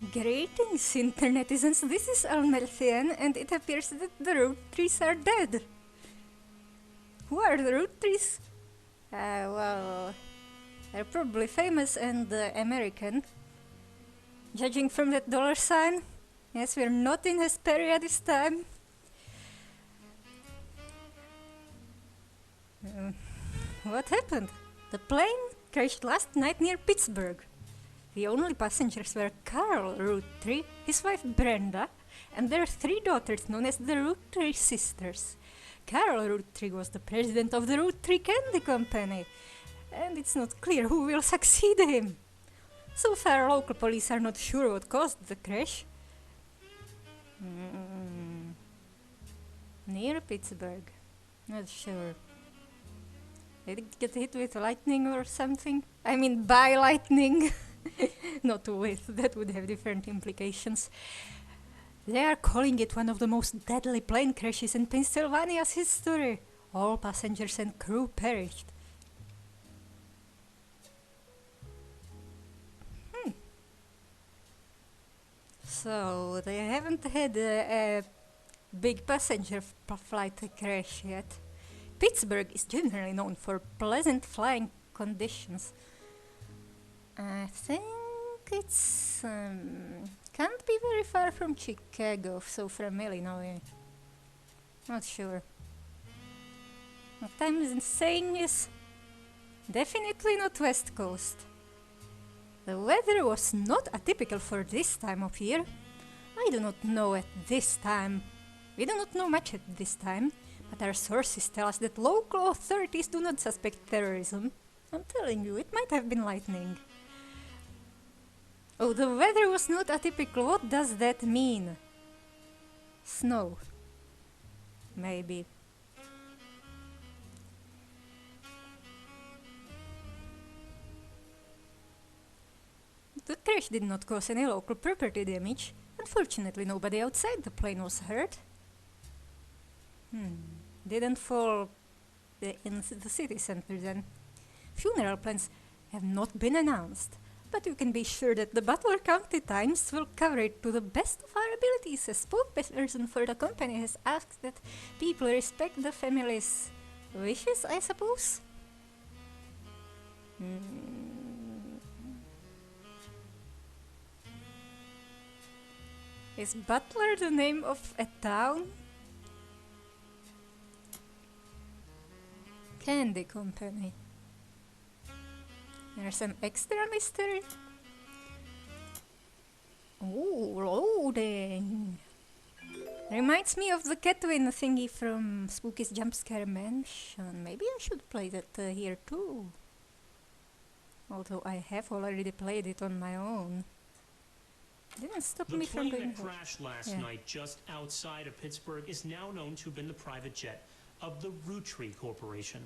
Greetings, internetizens. This is Elmerthien, and it appears that the Roottrees are dead. Who are the Roottrees? Well, they're probably famous and American. Judging from that dollar sign, yes, we're not in Hesperia this time. Uh, what happened? The plane crashed last night near Pittsburgh. The only passengers were Carl Rootree, his wife Brenda, and their three daughters known as the Rootree sisters. Carl Rootree was the president of the Rootree Candy Company, and it's not clear who will succeed him. So far, local police are not sure what caused the crash. Near Pittsburgh. Not sure. Did it get hit with lightning or something? I mean, by lightning. Not with, that would have different implications. They are calling it one of the most deadly plane crashes in Pennsylvania's history. All passengers and crew perished. So, they haven't had a big passenger flight crash yet. Pittsburgh is generally known for pleasant flying conditions. I think it's can't be very far from Chicago, so from Illinois. Not sure. What I'm saying is definitely not West Coast. The weather was not atypical for this time of year. I do not know at this time. We do not know much at this time, but our sources tell us that local authorities do not suspect terrorism. I'm telling you, it might have been lightning. Oh, the weather was not atypical. What does that mean? Snow. Maybe. The crash did not cause any local property damage. Unfortunately, nobody outside the plane was hurt. Didn't fall in the city center then. Funeral plans have not been announced, but you can be sure that the Butler County Times will cover it to the best of our abilities. A spokesperson for the company has asked that people respect the family's wishes, I suppose? Is Butler the name of a town? Candy Company. There's some extra mystery. Oh, loading! Reminds me of the Catwin thingy from Spooky's Jumpscare Mansion. Maybe I should play that here too. Although I have already played it on my own. Didn't stop me from doing that crashed last night just outside of Pittsburgh is now known to have been the private jet of the Roottrees Corporation.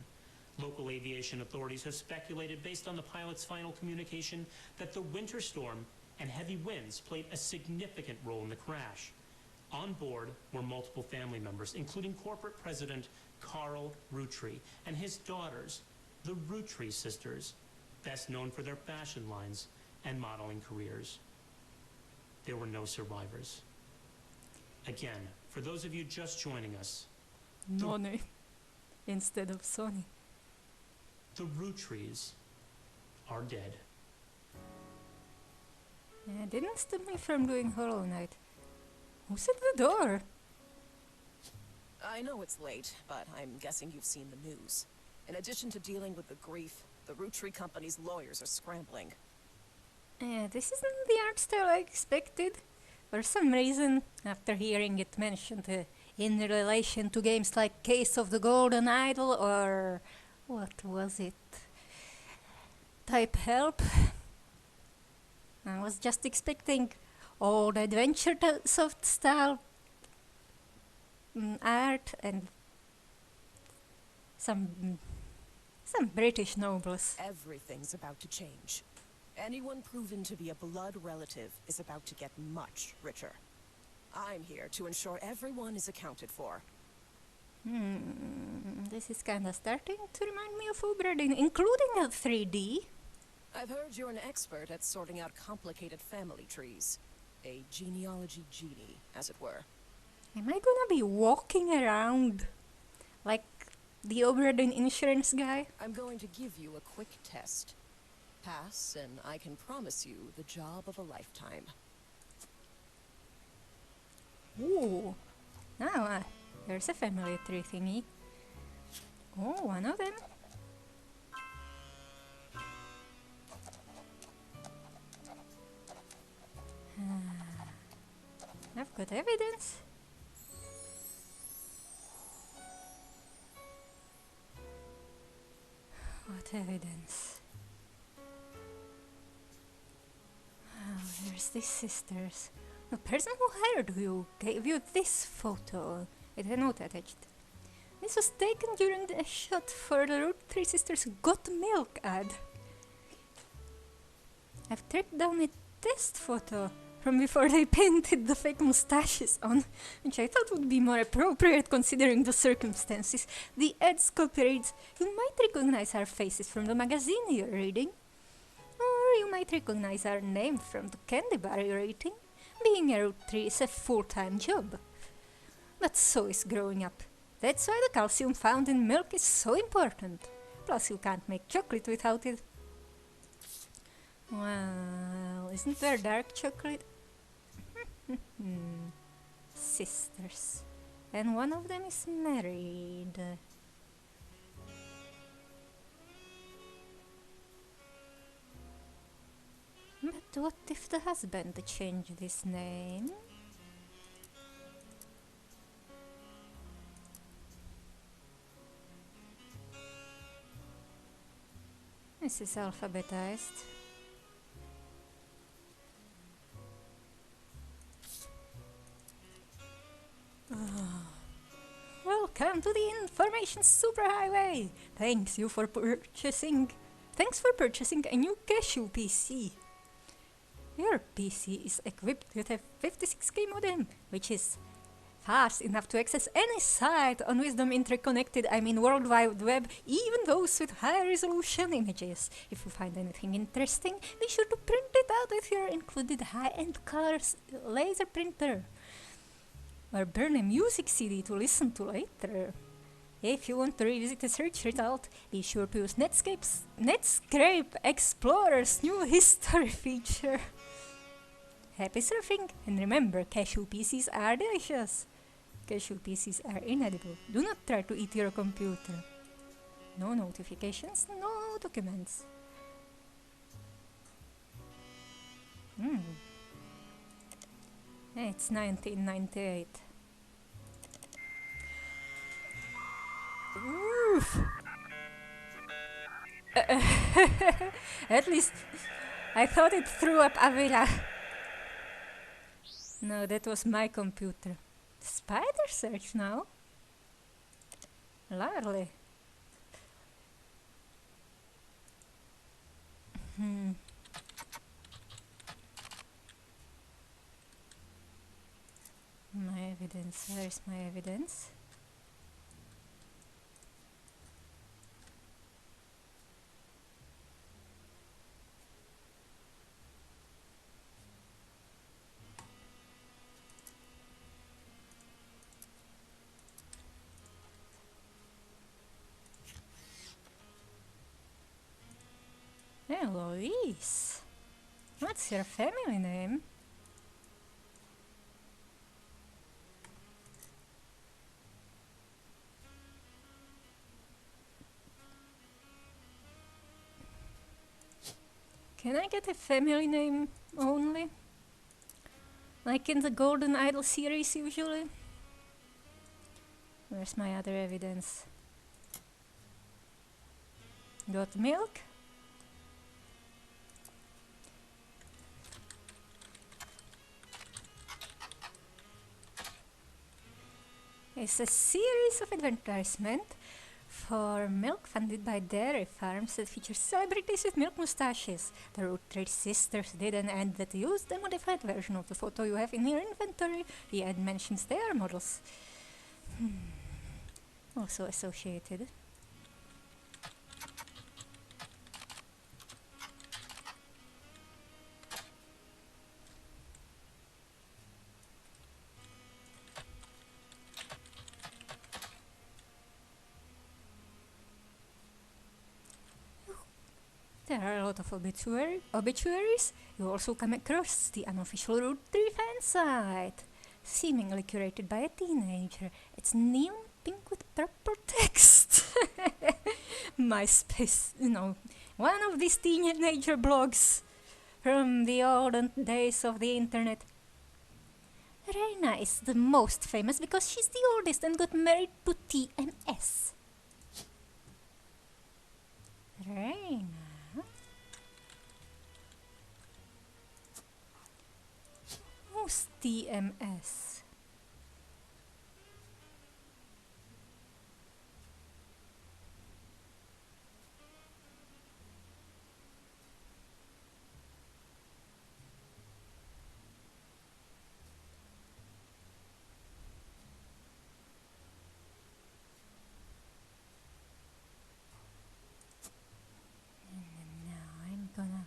Local aviation authorities have speculated, based on the pilot's final communication, that the winter storm and heavy winds played a significant role in the crash. On board were multiple family members, including corporate president Carl Rootree and his daughters, the Rootree sisters, best known for their fashion lines and modeling careers. There were no survivors. Again, for those of you just joining us, Noni instead of Sony. The Roottrees are dead. Didn't stop me from doing Hollow Knight. Who's at the door? I know it's late, but I'm guessing you've seen the news. In addition to dealing with the grief, the Rootree Company's lawyers are scrambling. This isn't the art style I expected. For some reason, after hearing it mentioned in relation to games like Case of the Golden Idol or... what was it? Type Help. I was just expecting old Adventure Soft style art and some British nobles. Everything's about to change. Anyone proven to be a blood relative is about to get much richer. I'm here to ensure everyone is accounted for. This is kinda starting to remind me of Uberdin, including a 3D. I've heard you're an expert at sorting out complicated family trees. A genealogy genie, as it were. Am I gonna be walking around like the Oberdin insurance guy? I'm going to give you a quick test. Pass, and I can promise you the job of a lifetime. Ooh. Now, there's a family tree thingy. Oh, one of them. I've got evidence. What evidence? Oh, there's these sisters. The person who hired you gave you this photo with a note attached. This was taken during the shot for the Roottrees Sisters Got Milk ad. I've tracked down a test photo from before they painted the fake mustaches on, which I thought would be more appropriate considering the circumstances. The ad's copy reads, "You might recognize our faces from the magazine you're reading. Or you might recognize our name from the candy bar you're eating. Being a Roottrie is a full-time job. But so is growing up. That's why the calcium found in milk is so important. Plus you can't make chocolate without it." Well, isn't there dark chocolate? Sisters. And one of them is married. But what if the husband changed his name? This is alphabetized. Welcome to the Information Superhighway! Thanks for purchasing a new Cashew PC. Your PC is equipped with a 56K modem, which is fast enough to access any site on Wisdom Interconnected, World Wide Web, even those with high-resolution images. If you find anything interesting, be sure to print it out with your included high-end colors laser printer. Or burn a music CD to listen to later. If you want to revisit a search result, be sure to use Netscape Explorer's new history feature. Happy surfing, and remember, Cashew PCs are delicious. Cashew PCs are inedible. Do not try to eat your computer. No notifications, no documents. It's 1998. Oof. At least I thought it threw up Avila. No, that was my computer. Spider search now. Lovely. My evidence. Where's my evidence? Eloise. What's your family name? Can I get a family name only? Like in the Golden Idol series usually? Where's my other evidence? Got milk? It's a series of advertisements for milk funded by dairy farms that features celebrities with milk mustaches. The Roottrees Sisters did an ad that used a modified version of the photo you have in your inventory. The ad mentions they are models. Also associated. There are a lot of obituaries. You also come across the unofficial Roottrees fan site, seemingly curated by a teenager. It's neon pink with purple text. MySpace, one of these teenager blogs from the olden days of the internet. Reina is the most famous because she's the oldest and got married to TMS. Reina. Who's TMS? Gonna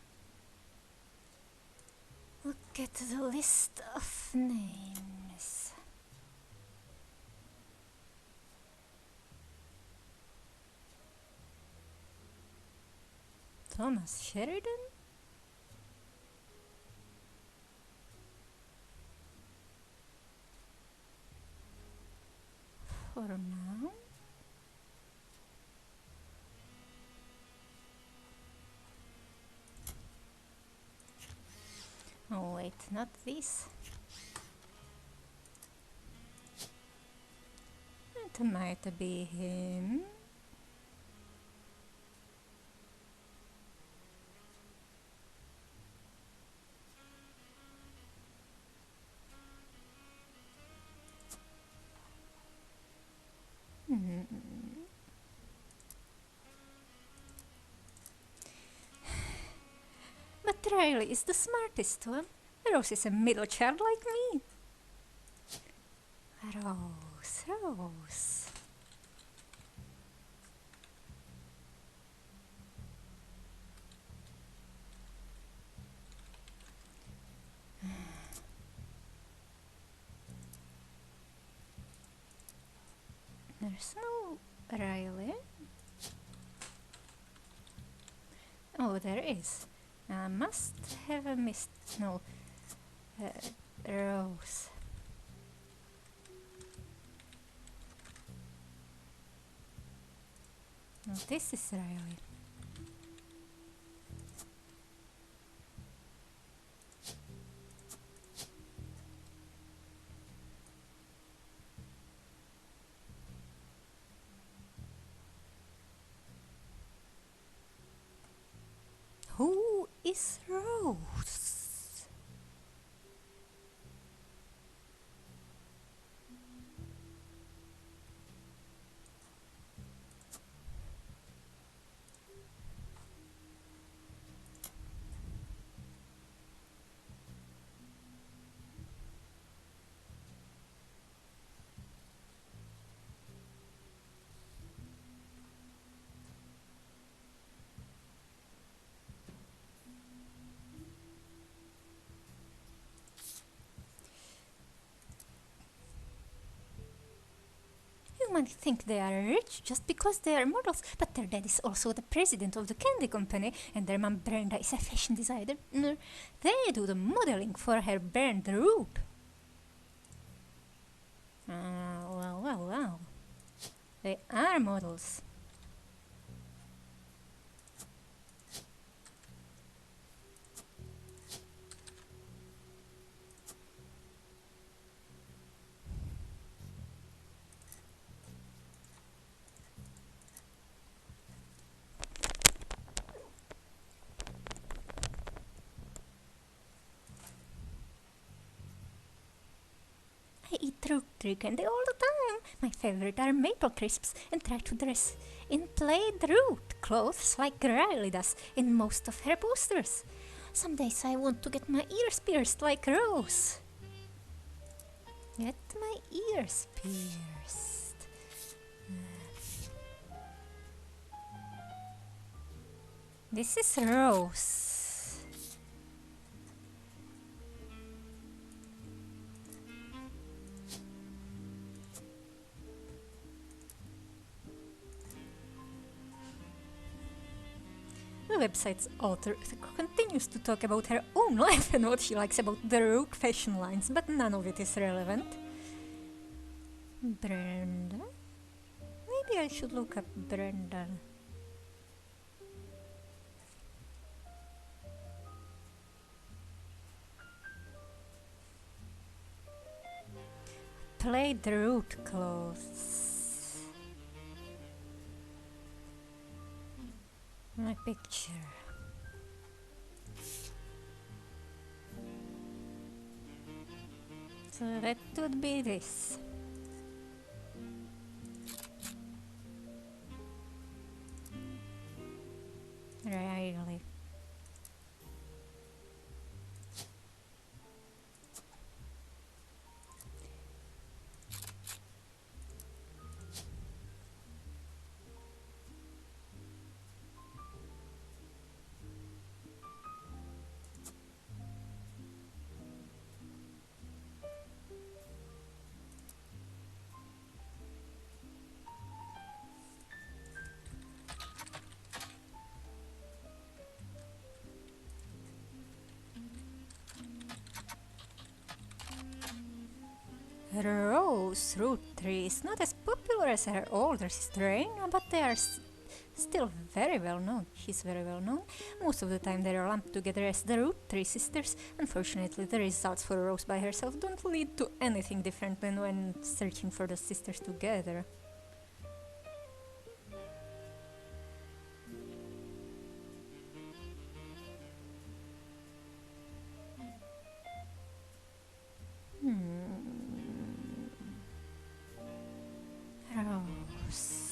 look at the list of names. Thomas Sheridan? For now. Oh wait, not this. It might be him. But Riley is the smartest one. Rose is a middle child like me. Rose. There's no Riley. Oh, there is. I must have missed. No, Rose. No, this is Riley. Who is Rose? You might think they are rich just because they are models, but their dad is also the president of the candy company, and their mom Brenda is a fashion designer. They do the modeling for her brand Root. Well. They are models. I eat Roottrees candy all the time. My favorite are maple crisps and try to dress in plaid root clothes like Riley does in most of her posters. Some days I want to get my ears pierced like Rose. Get my ears pierced. This is Rose. the website's author continues to talk about her own life and what she likes about the Rook fashion lines, but none of it is relevant. Brenda? Maybe I should look up Brenda. Played the root clothes. My picture. So that would be this. Really. Rose Roottrees is not as popular as her older sister Raina, but they are still very well known. She's very well known. Most of the time they are lumped together as the Roottrees sisters. Unfortunately, the results for Rose by herself don't lead to anything different than when searching for the sisters together. Rose.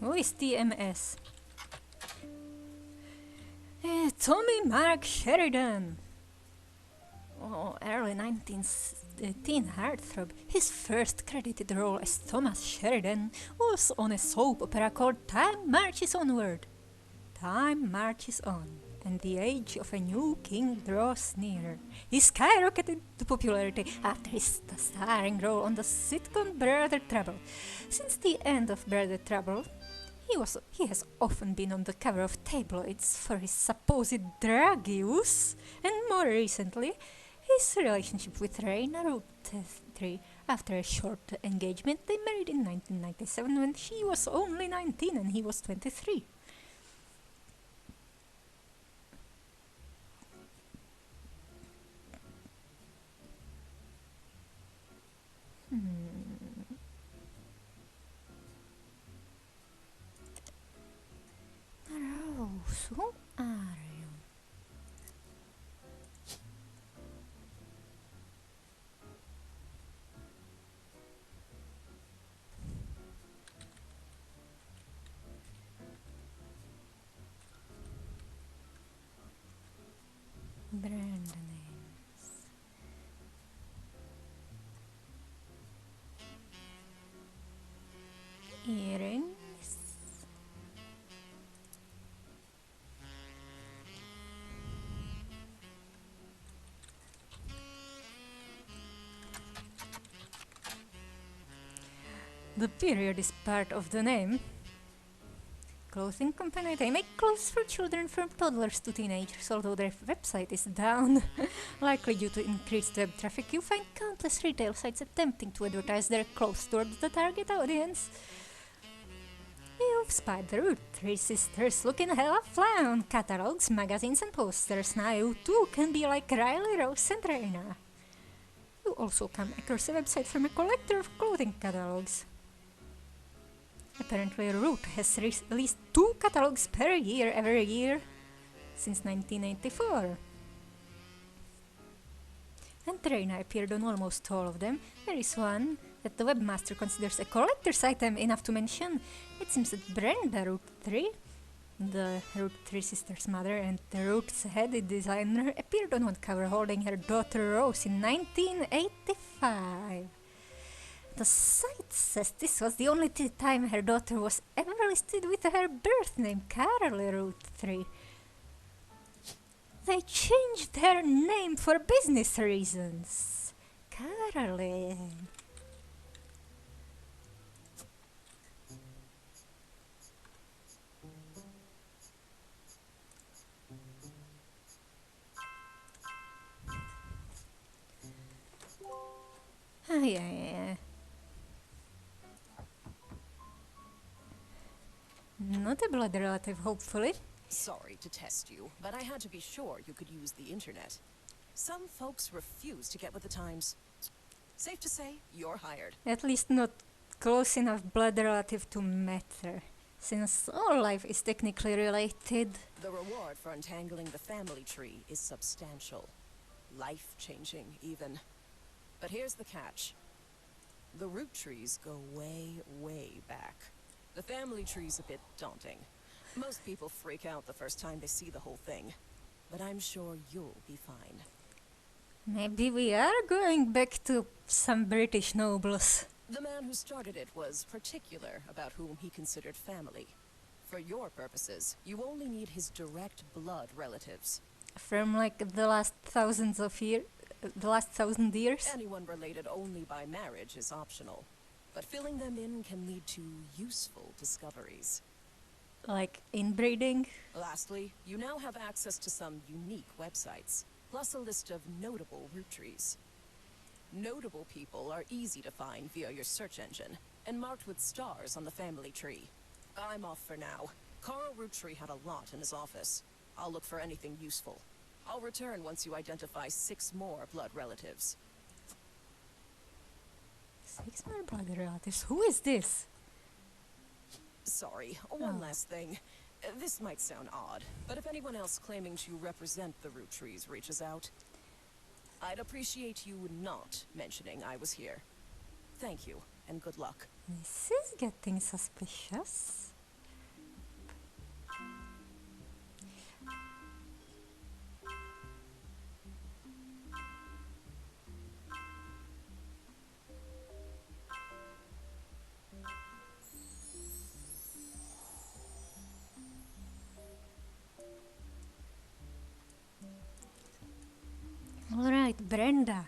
Who is TMS? Tommy Mark Sheridan. Oh, early 19th teen heartthrob. His first credited role as Thomas Sheridan was on a soap opera called Time Marches Onward. Time marches on, and the age of a new king draws nearer. He skyrocketed to popularity after his starring role on the sitcom Brother Trouble. Since the end of Brother Trouble, he has often been on the cover of tabloids for his supposed drug use, and more recently, his relationship with Raina Roottrees. After a short engagement, they married in 1997 when she was only 19 and he was 23. Rose, who are you? Brand names. Earrings. The period is part of the name. Clothing company. They make clothes for children from toddlers to teenagers, although their website is down. Likely due to increased web traffic, you find countless retail sites attempting to advertise their clothes towards the target audience. You've spied the Roottrees sisters looking hella fly on catalogs, magazines and posters. Now you too can be like Riley, Rose and Raina. You also come across a website from a collector of clothing catalogs. Apparently Root has released 2 catalogs per year every year since 1984. And Raina appeared on almost all of them. There is one that the webmaster considers a collector's item enough to mention. It seems that Brenda Roottrees The Roottrees sisters' mother and the Roots head designer appeared on one cover holding her daughter Rose in 1985. The site says this was the only time her daughter was ever listed with her birth name, Carol Rootree. They changed her name for business reasons. Caroline. Yeah. Not a blood relative, hopefully. Sorry to test you, but I had to be sure you could use the internet. Some folks refuse to get with the times. Safe to say, you're hired. At least not close enough blood relative to matter, since all life is technically related. The reward for untangling the family tree is substantial. Life-changing, even. But here's the catch. The root trees go way, way back. The family tree's a bit daunting. Most people freak out the first time they see the whole thing. But I'm sure you'll be fine. Maybe we are going back to some British nobles. The man who started it was particular about whom he considered family. For your purposes, you only need his direct blood relatives. From like the last thousand years? Anyone related only by marriage is optional. But filling them in can lead to useful discoveries. Like inbreeding? Lastly, you now have access to some unique websites, plus a list of notable root trees. Notable people are easy to find via your search engine, and marked with stars on the family tree. I'm off for now. Carl Roottree had a lot in his office. I'll look for anything useful. I'll return once you identify 6 more blood relatives. 6 more blood relatives? Who is this? Sorry, one last thing. This might sound odd, but if anyone else claiming to represent the Roottrees reaches out, I'd appreciate you not mentioning I was here. Thank you, and good luck. This is getting suspicious. Alright, Brenda.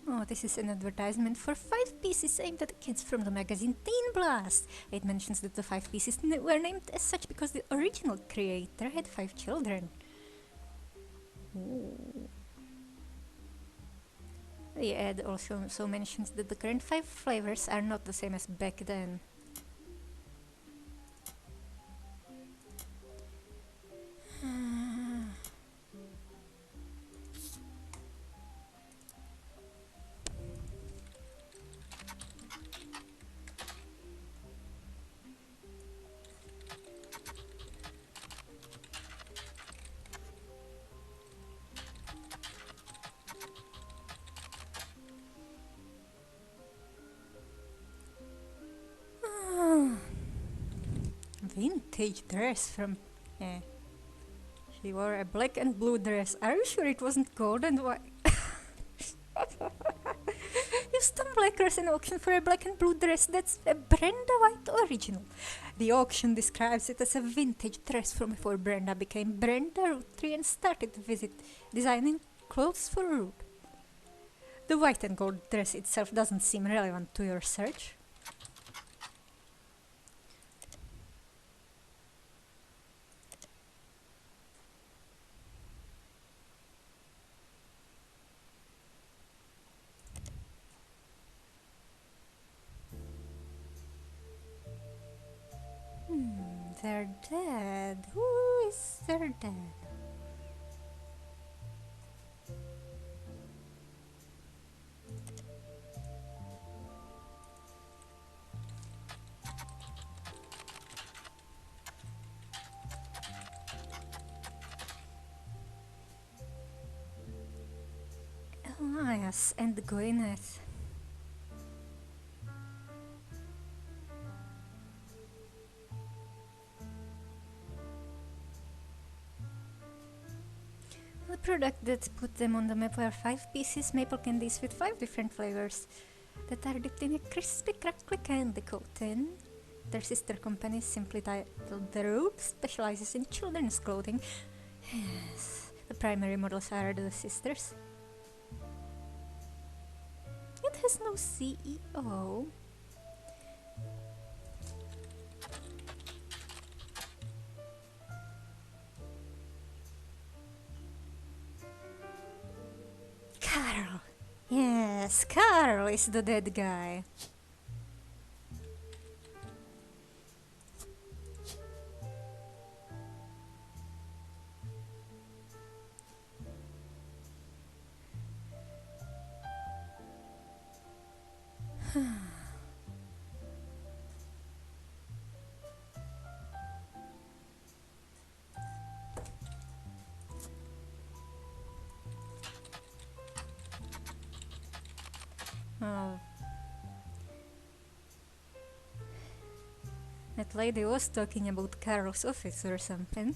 Oh, this is an advertisement for 5 pieces aimed at kids from the magazine Teen Blast. It mentions that the 5 pieces were named as such because the original creator had 5 children. Ooh. The ad also mentions that the current 5 flavors are not the same as back then. Vintage dress from... She wore a black and blue dress. Are you sure it wasn't gold and white? You stumble across an auction for a black and blue dress that's a Brenda White original. The auction describes it as a vintage dress from before Brenda became Brenda Roottrie and started to designing clothes for Root. The white and gold dress itself doesn't seem relevant to your search. their dad? Who is their dad? Elias and Gwyneth. The product that put them on the map were 5 pieces maple candies with 5 different flavors that are dipped in a crispy, crackly candy coating. Their sister company, simply titled The Root, specializes in children's clothing. Yes, the primary models are the sisters. It has no CEO. Carl! Yes, Carl is the dead guy. Oh. That lady was talking about Carl's office or something.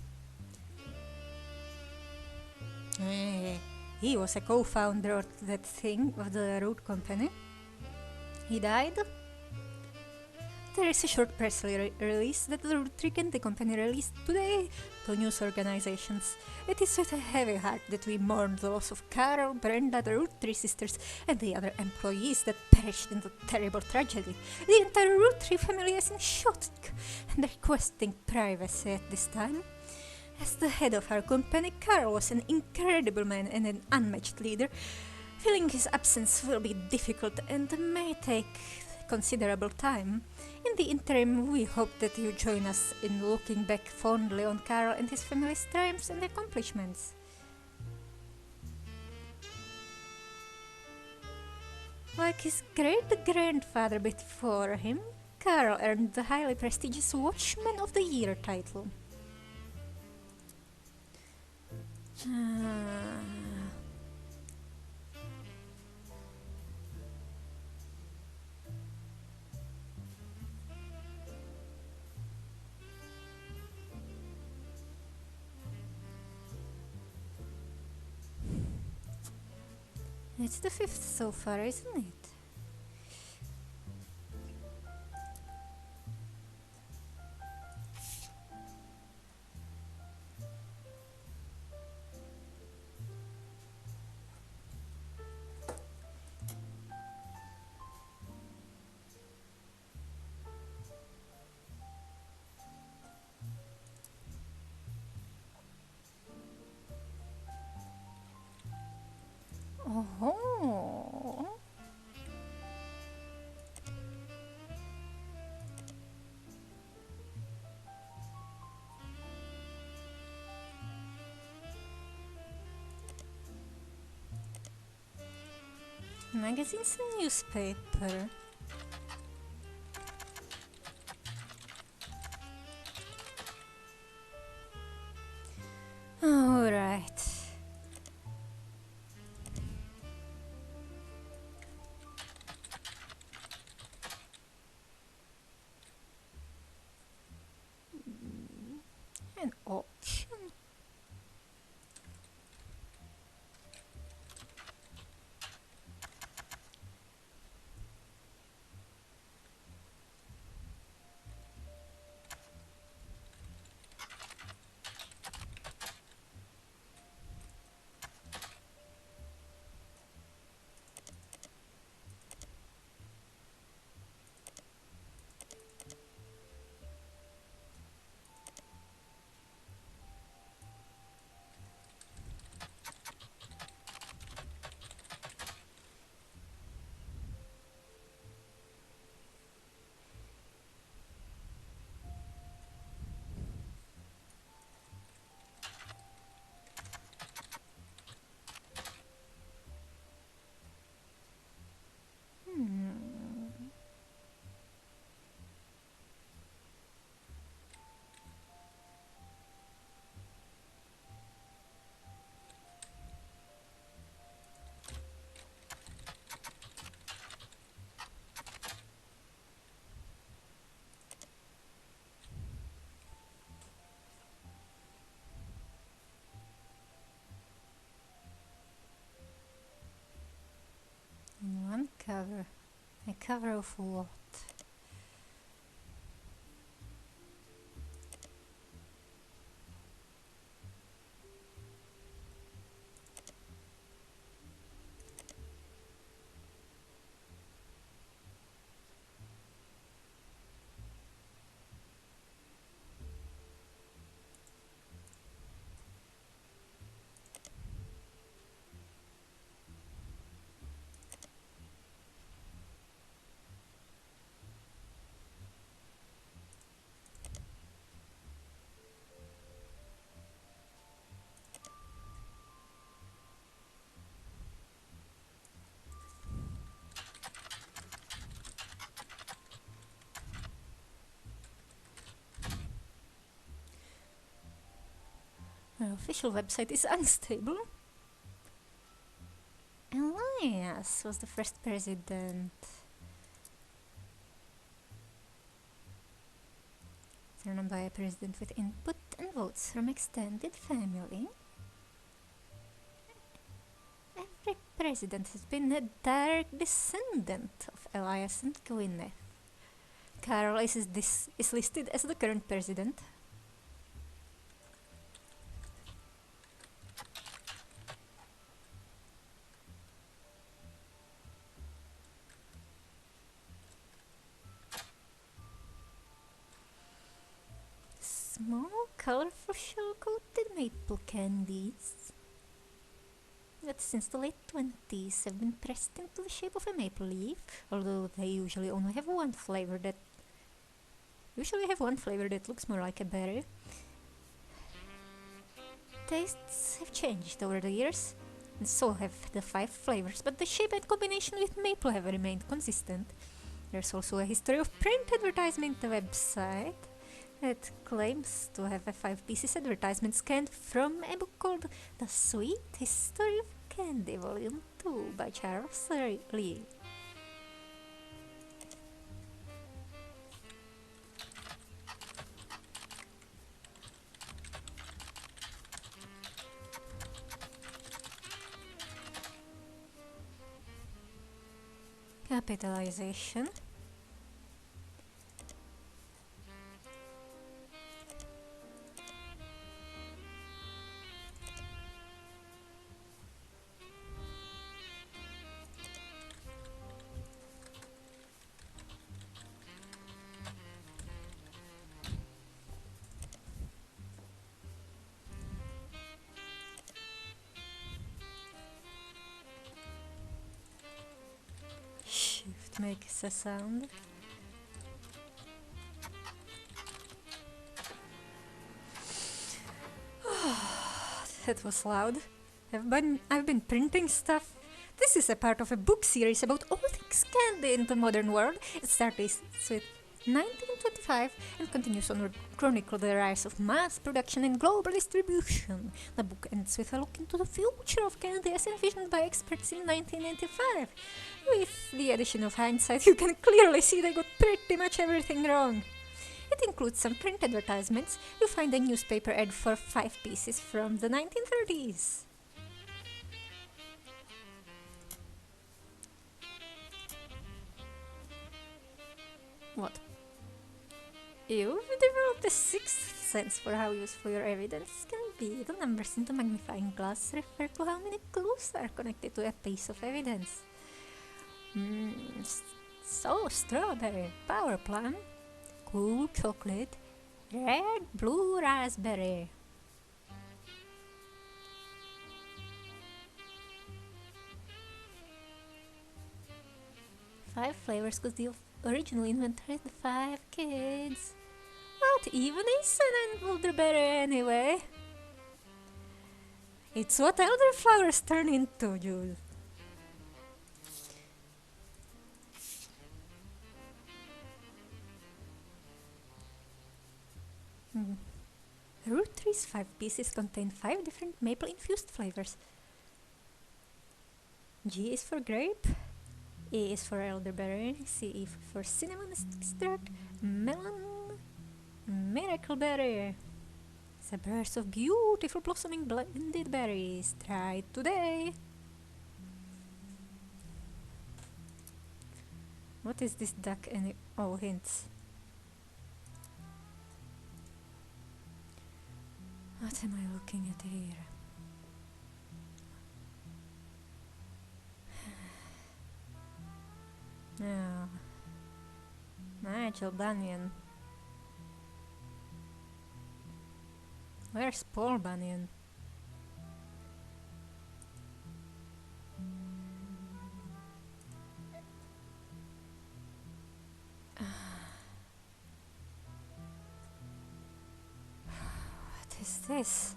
He was a co-founder of that thing, of the road company. He died. There is a short press release that the Roottrees and the company released today to news organizations. It is with a heavy heart that we mourn the loss of Carol, Brenda, the Roottrees sisters, and the other employees that perished in the terrible tragedy. The entire Roottrees family is in shock and requesting privacy at this time. As the head of our company, Carl was an incredible man and an unmatched leader. Feeling his absence will be difficult and may take considerable time. In the interim, we hope that you join us in looking back fondly on Carl and his family's triumphs and accomplishments. Like his great-grandfather before him, Carl earned the highly prestigious Watchman of the Year title. It's the 5th so far, isn't it? Oh. Magazines and newspaper. All right. An auction. cover. A cover of what? Our official website is unstable. Elias was the first president. Surnamed by a president with input and votes from extended family. Every president has been a direct descendant of Elias and Gwyneth. Carol is listed as the current president. Small, colorful shell-coated maple candies that since the late 20s have been pressed into the shape of a maple leaf, although they usually only have one flavor that looks more like a berry. Tastes have changed over the years, and so have the 5 flavors, but the shape and combination with maple have remained consistent. There's also a history of print advertisement website that claims to have a 5 pieces advertisement scanned from a book called The Sweet History of Candy Volume 2 by Charles Lee. Capitalization. Shift makes a sound. That was loud. I've been printing stuff. This is a part of a book series about all things candy in the modern world. It starts with 1925 and continues onward, chronicle the rise of mass production and global distribution. The book ends with a look into the future of candy as envisioned by experts in 1995. With the addition of hindsight, you can clearly see they got pretty much everything wrong. It includes some print advertisements. You find a newspaper ad for 5 pieces from the 1930s. What? You've developed a sixth sense for how useful your evidence can be. The numbers in the magnifying glass refer to how many clues are connected to a piece of evidence. So, strawberry, power plum, cool chocolate, red, blue raspberry. Five flavors because the original inventor had 5 kids. What even is an elderberry anyway? It's what elderflowers turn into, Jude. Roottrees 5 pieces contain 5 different maple-infused flavors. G is for grape, E is for elderberry, C is for cinnamon extract, melon, miracle berry. It's a burst of beautiful blossoming blended berries. Try it today. What is this duck any... Oh, hints. What am I looking at here? No. Nigel Bunyan. Where's Paul Bunyan? What is this?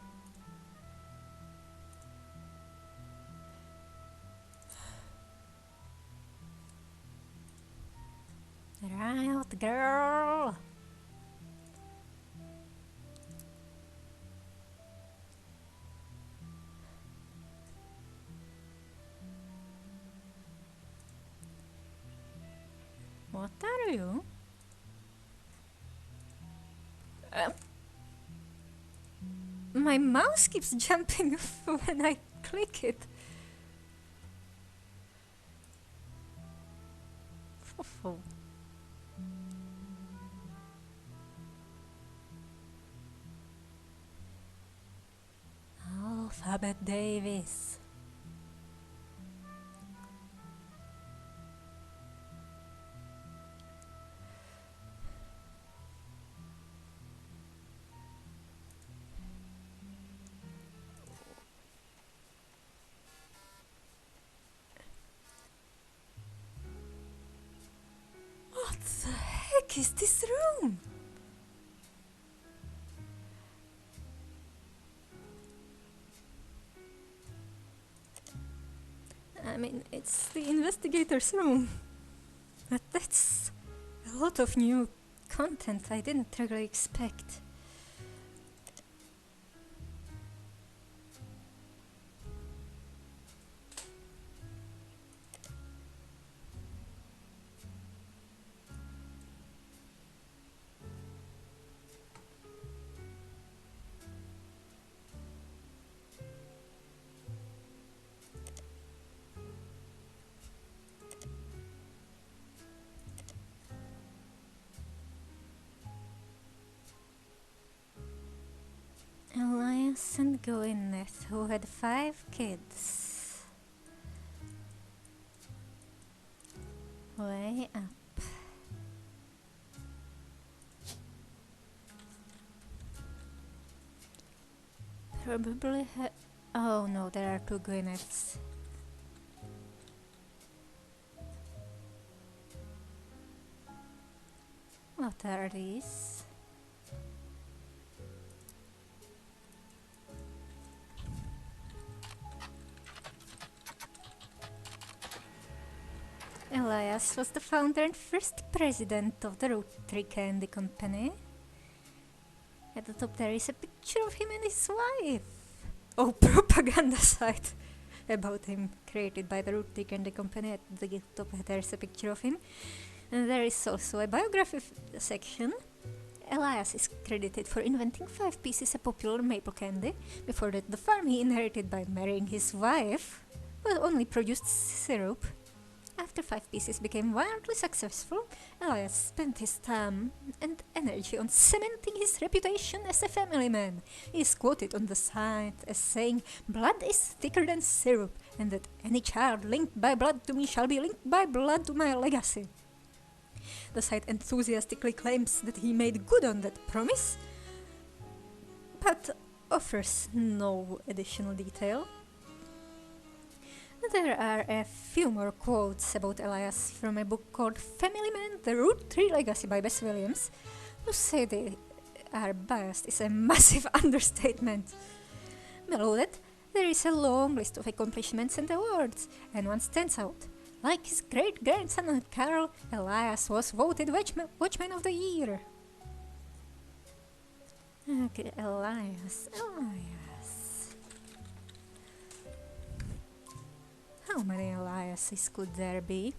Riot girl! What are you? My mouse keeps jumping when I click it. Fofo. Alphabet Davis. What the heck is this room? I mean, it's the investigator's room. But that's a lot of new content I didn't really expect. Elias and Gwyneth, who had 5 kids. Way up. Probably oh no, there are 2 Gwyneths. What are these? Elias was the founder and first president of the Roottrees Candy Company. At the top there is a picture of him and his wife. Oh, propaganda site about him created by the Roottrees Candy Company. At the top there is a picture of him. And there is also a biography section. Elias is credited for inventing 5 pieces of popular maple candy. Before that, the farm he inherited by marrying his wife only produced syrup. After 5 pieces became wildly successful, Elias spent his time and energy on cementing his reputation as a family man. He is quoted on the site as saying, "Blood is thicker than syrup, and that any child linked by blood to me shall be linked by blood to my legacy." The site enthusiastically claims that he made good on that promise, but offers no additional detail. There are a few more quotes about Elias from a book called Family Man, The Roottrees Legacy by Bess Williams. To say they are biased is a massive understatement. Below that, there is a long list of accomplishments and awards, and one stands out. Like his great-grandson Carol, Elias was voted Watchman of the Year. Okay, Elias. How many Eliases could there be?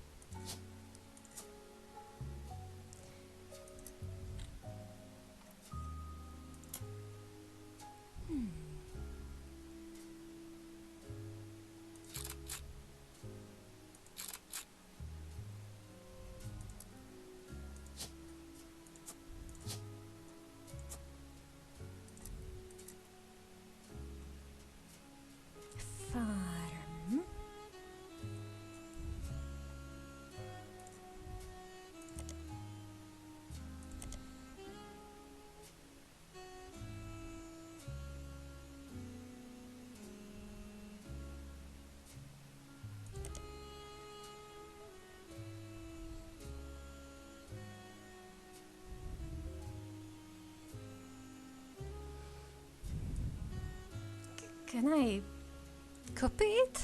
Can I copy it?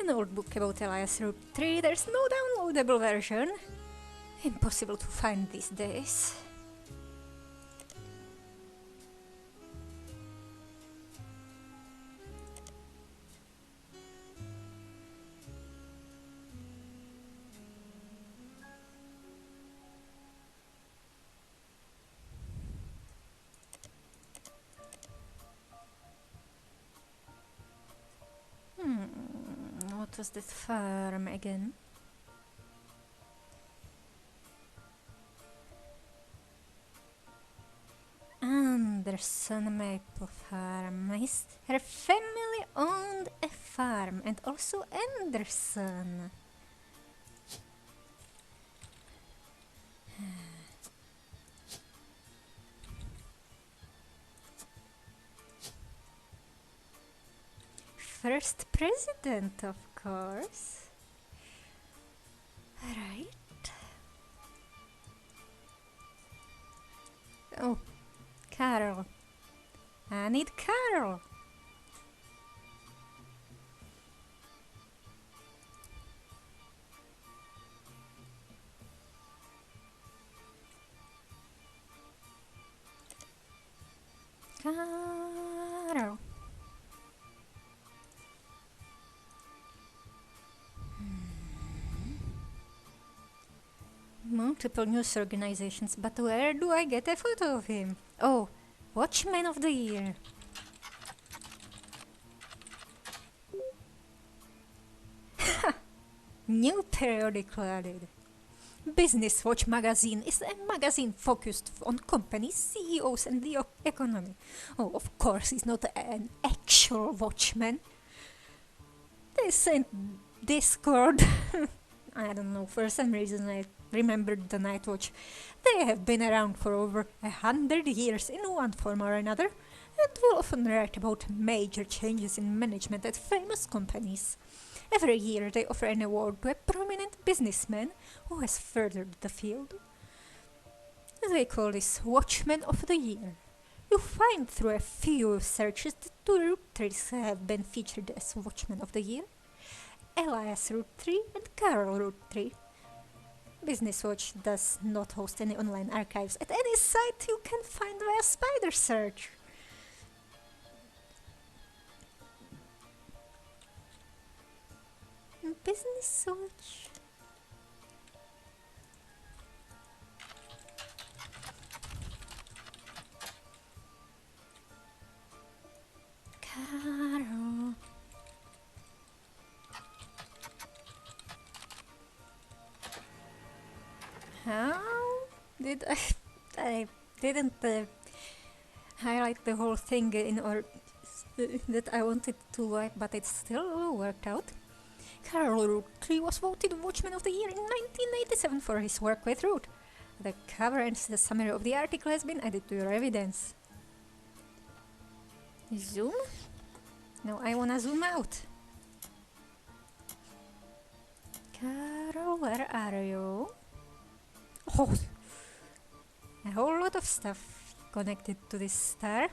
An old book about Elias Roottrees. There's no downloadable version. Impossible to find these days. What was that farm again? Anderson Maple Farm. Her family owned a farm, and also Anderson. First president, of course. Right. Oh, Carol. I need Carol. Carol. Multiple news organizations, but where do I get a photo of him? Oh, Watchman of the Year. New periodical added. Business Watch magazine is a magazine focused on companies, CEOs and the economy. Oh, of course, he's not an actual watchman. They sent Discord. I don't know, for some reason I remembered the Night Watch. They have been around for over 100 years in one form or another, and will often write about major changes in management at famous companies. Every year they offer an award to a prominent businessman who has furthered the field. They call this Watchman of the Year. You find through a few searches that two Roottrees have been featured as Watchmen of the Year. Elias Roottrees and Carol Roottrees. Business Watch does not host any online archives at any site you can find via spider search. Business Watch. Carol. How did I didn't highlight the whole thing in or that I wanted to wipe, but it still worked out. Carol Roottrees was voted Watchman of the Year in 1987 for his work with Root. The cover and the summary of the article has been added to your evidence. Zoom? No, I wanna zoom out. Carol, where are you? Oh, a whole lot of stuff connected to this star.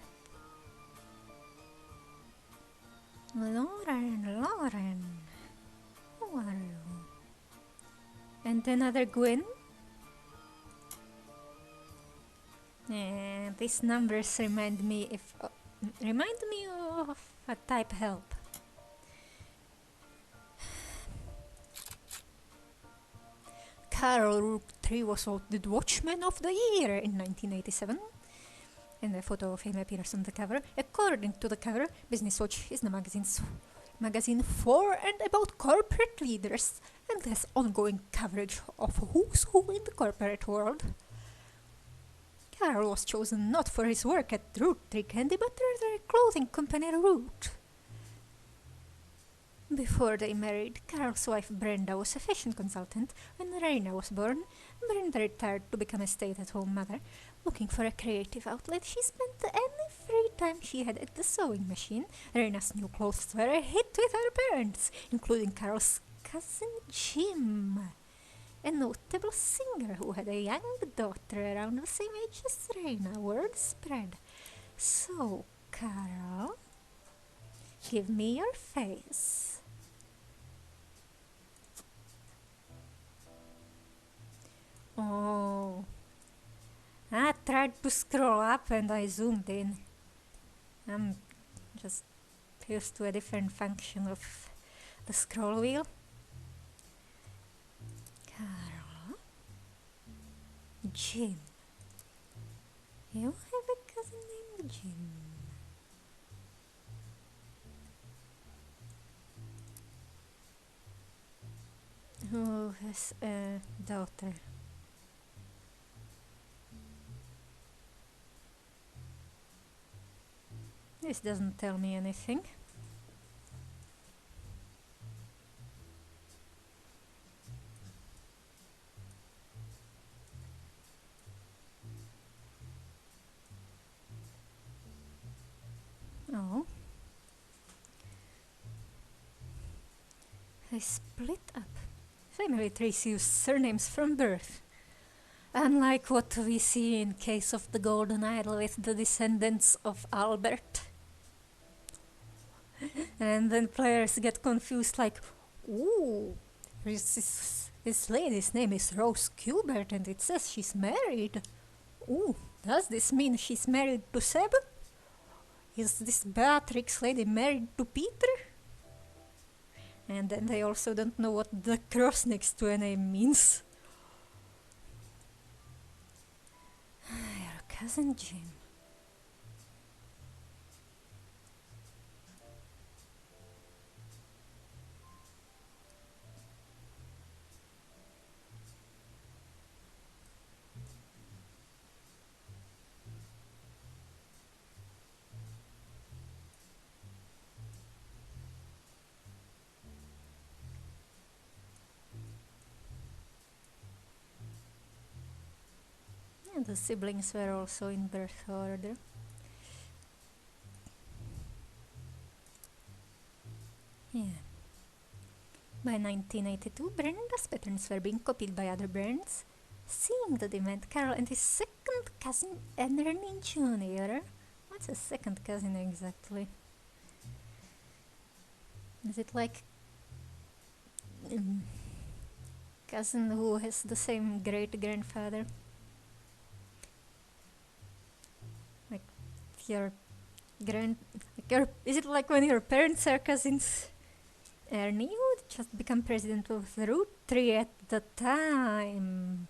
Lauren. Who are you? And another Gwen? These numbers remind me of a type help. Carol Roottrees was voted Watchman of the Year in 1987, and a photo of him appears on the cover. According to the cover, Business Watch is the magazine for and about corporate leaders, and has ongoing coverage of who's who in the corporate world. Carol was chosen not for his work at Roottrees Candy, but rather clothing company Root. Before they married, Carol's wife Brenda was a fashion consultant. When Raina was born, Brenda retired to become a stay-at-home mother. Looking for a creative outlet, she spent any free time she had at the sewing machine, Reina's new clothes were a hit with her parents, including Carol's cousin Jim, a notable singer who had a young daughter around the same age as Reina. Word spread. So, Carol, give me your face. Oh, I tried to scroll up and I zoomed in. I'm just used to a different function of the scroll wheel. Carol, Jim. You have a cousin named Jim. Who has a daughter? This doesn't tell me anything. Oh. They split up. Family trees use surnames from birth. Unlike what we see in case of the Golden Idol with the descendants of Albert. And then players get confused like, ooh, this lady's name is Rose Kubert and it says she's married. Ooh, does this mean she's married to Seb? Is this Beatrix lady married to Peter? And then they also don't know what the cross next to a name means. Your cousin Jim. And the siblings were also in birth order. Yeah. By 1982, Brenda's patterns were being copied by other brands. Seeing the demand, Carol and his second cousin, Ernie Jr. What's a second cousin exactly? Is it like cousin who has the same great-grandfather? Like your is it like when your parents are cousins? Ernie would just become president of the Roottrees at the time.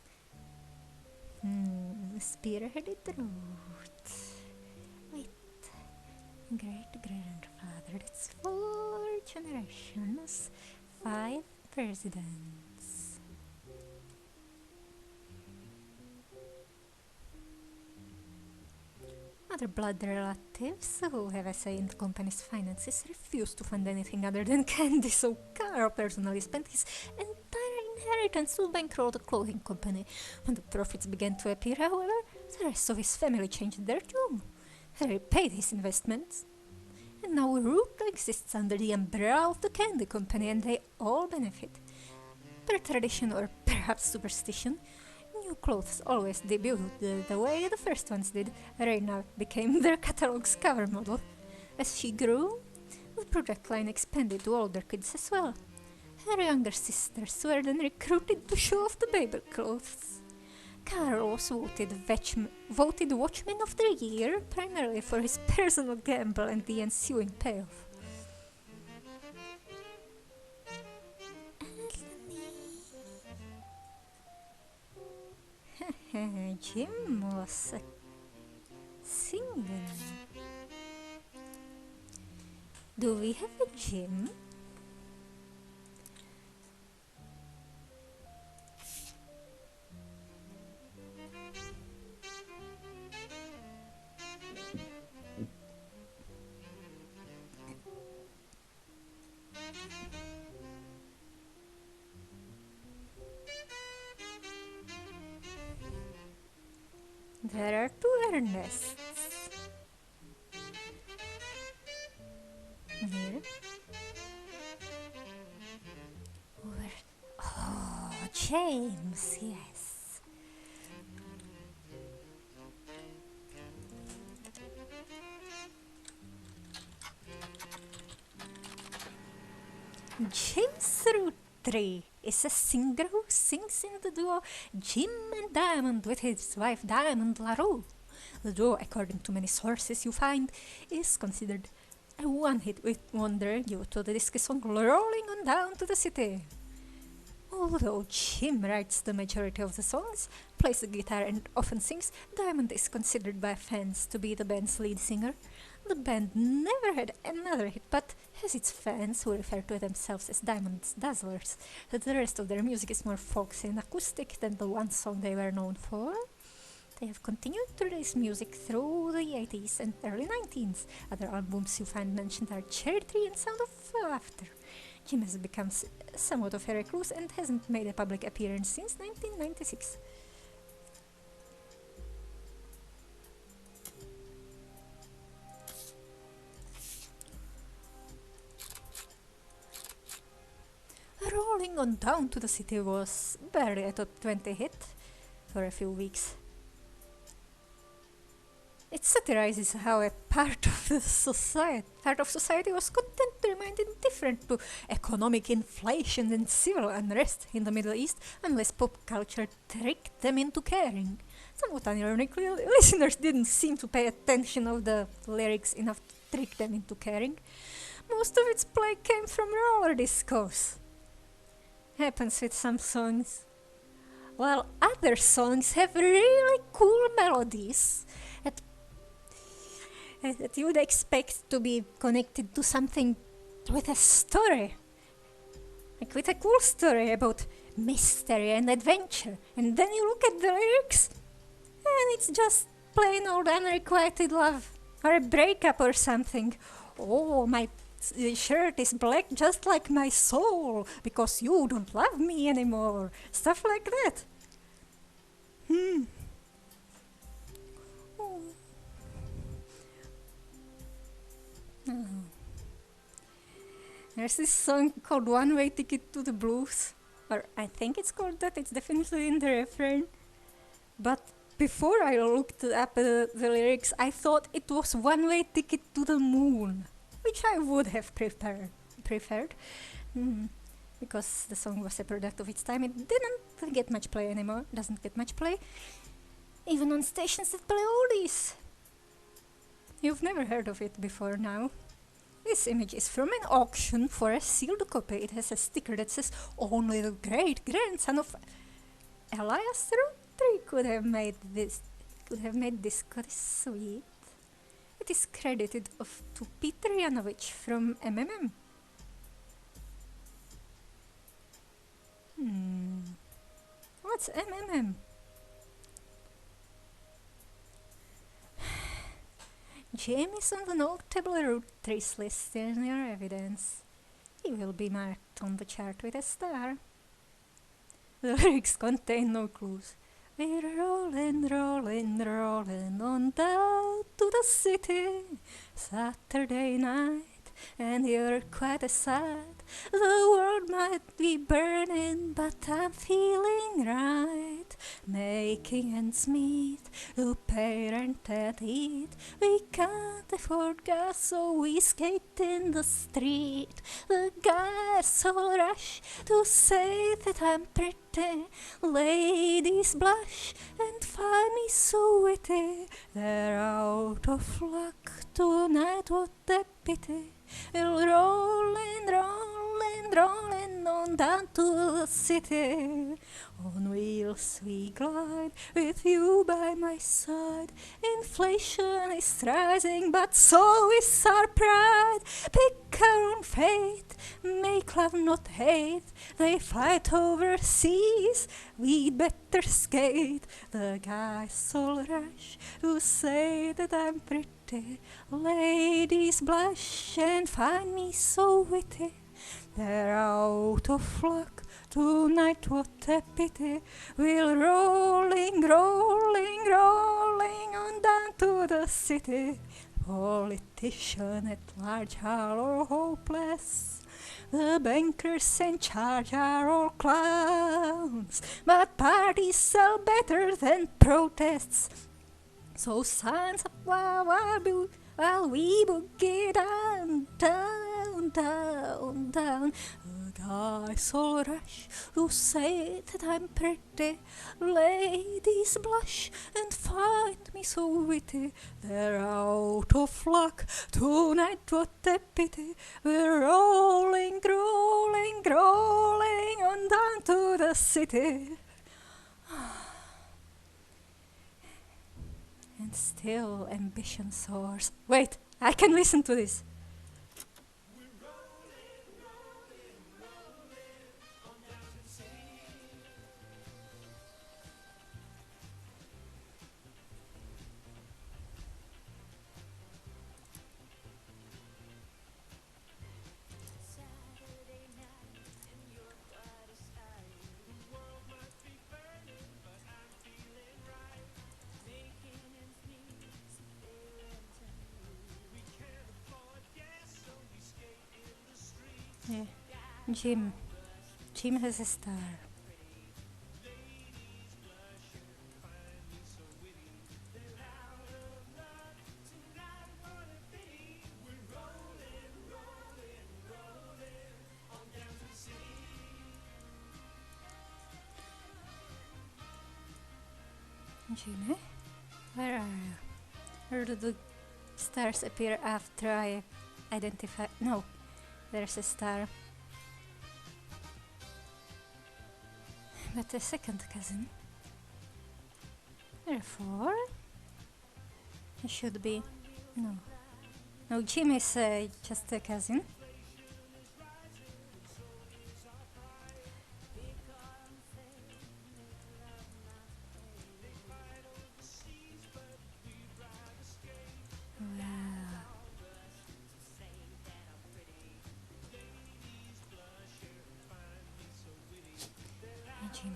Spearheaded the route. Wait, great-grandfather, that's 4 generations, 5 presidents. Other blood relatives who have a say in the company's finances refuse to fund anything other than candy, so Carl personally spent his entire inheritance to bankroll the clothing company. When the profits began to appear, however, the rest of his family changed their tune. They repaid his investments. And now Root exists under the umbrella of the candy company and they all benefit. Per tradition or perhaps superstition, new clothes always debuted the way the first ones did. Reina became their catalog's cover model. As she grew, the project line expanded to older kids as well. Her younger sisters were then recruited to show off the baby clothes. Carl was voted Watchman of the Year, primarily for his personal gamble and the ensuing payoff. Jim was a singer. Do we have a Jim? There are 2 Ernests. Here. Oh, James, yes. James Roottrees is a singer who sings in the duo Jim and Diamond with his wife Diamond LaRue. The duo, according to many sources you find, is considered a one-hit wonder due to the disc song Rolling On Down to the City. Although Jim writes the majority of the songs, plays the guitar and often sings, Diamond is considered by fans to be the band's lead singer. The band never had another hit, but has its fans who refer to themselves as Diamond's Dazzlers. The rest of their music is more folksy and acoustic than the one song they were known for. They have continued to release music through the 80s and early 90s. Other albums you find mentioned are Cherry Tree and Sound of Laughter. Jim has become somewhat of a recluse and hasn't made a public appearance since 1996. Rolling On Down to the City was barely a top 20 hit for a few weeks. It satirizes how a part of society was content to remain indifferent to economic inflation and civil unrest in the Middle East unless pop culture tricked them into caring. Somewhat ironically, listeners didn't seem to pay attention of the lyrics enough to trick them into caring. Most of its play came from roller discos. Happens with some songs. While other songs have really cool melodies that you would expect to be connected to something with a story. Like with a cool story about mystery and adventure. And then you look at the lyrics and it's just plain old unrequited love. Or a breakup or something. Oh, my shirt is black just like my soul because you don't love me anymore. Stuff like that. Oh. There's this song called One Way Ticket to the Blues, or I think it's called that, it's definitely in the refrain. But before I looked up the lyrics, I thought it was One Way Ticket to the Moon, which I would have preferred. Because the song was a product of its time. It didn't get much play anymore, doesn't get much play, even on stations that play oldies. You've never heard of it before now. This image is from an auction for a sealed copy. It has a sticker that says only the great-grandson of Elias Roottrees could have made this disco this sweet. It is credited to Peter Yanovich from MMM. What's MMM? Jim is on the notable Roottrees list in your evidence. He will be marked on the chart with a star. The lyrics contain no clues. We're rolling, rolling, rolling on down to the city. Saturday night, and you're quite sad. The world might be burning, but I'm feeling right. Making ends meet, to pay rent and eat. We can't afford gas, so we skate in the street. The guys all rush to say that I'm pretty. Ladies blush and find me so witty. They're out of luck tonight, what a pity. We'll rolling, rolling, rolling on down to the city. On wheels we glide, with you by my side. Inflation is rising, but so is our pride. Pick our own fate, make love not hate. They fight overseas, we'd better skate. The guys all rush to say that I'm pretty. Ladies blush and find me so witty. They're out of luck tonight, what a pity. We're rolling, rolling, rolling on down to the city. politicians at large are all hopeless. The bankers in charge are all clowns. But parties sell better than protests. So signs of while we boogie down, down, down, down. The guys all rush to say that I'm pretty. Ladies blush and find me so witty. They're out of luck tonight, what a pity. We're rolling, rolling, rolling on down to the city. And still ambition soars. Wait, I can listen to this. Yeah. Jim. Jim has a star. Jimmy? Where are you? Or do the stars appear after I identify? No, there's a star. But a second cousin. Therefore, he should be. No. No, Jim is just a cousin. Wow. Jimmy.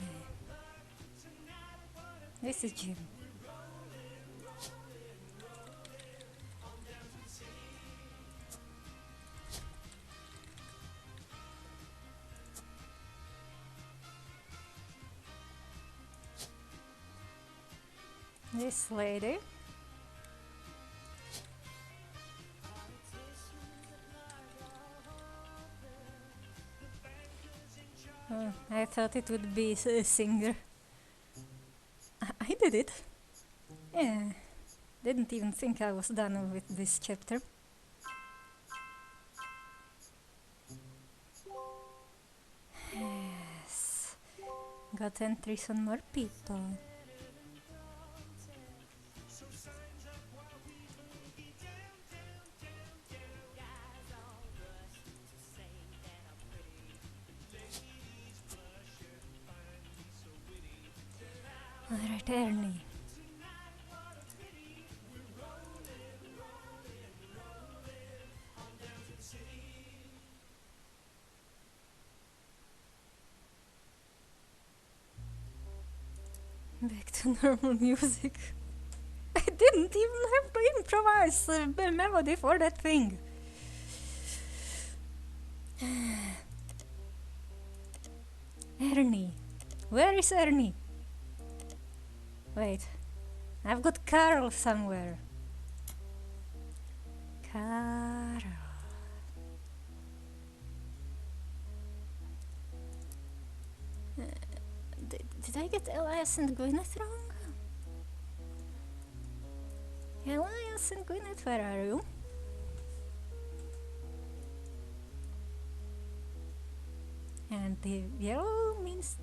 This is Jim. This lady. Oh, I thought it would be a singer. I did it. Yeah. Didn't even think I was done with this chapter. Yes. Got entries on more people. Alright, Ernie. Back to normal music. I didn't even have to improvise a melody for that thing. Ernie. Where is Ernie? Wait. I've got Carl somewhere. Carl. Did I get Elias and Gwyneth wrong? Elias and Gwyneth, where are you? And the yellow means...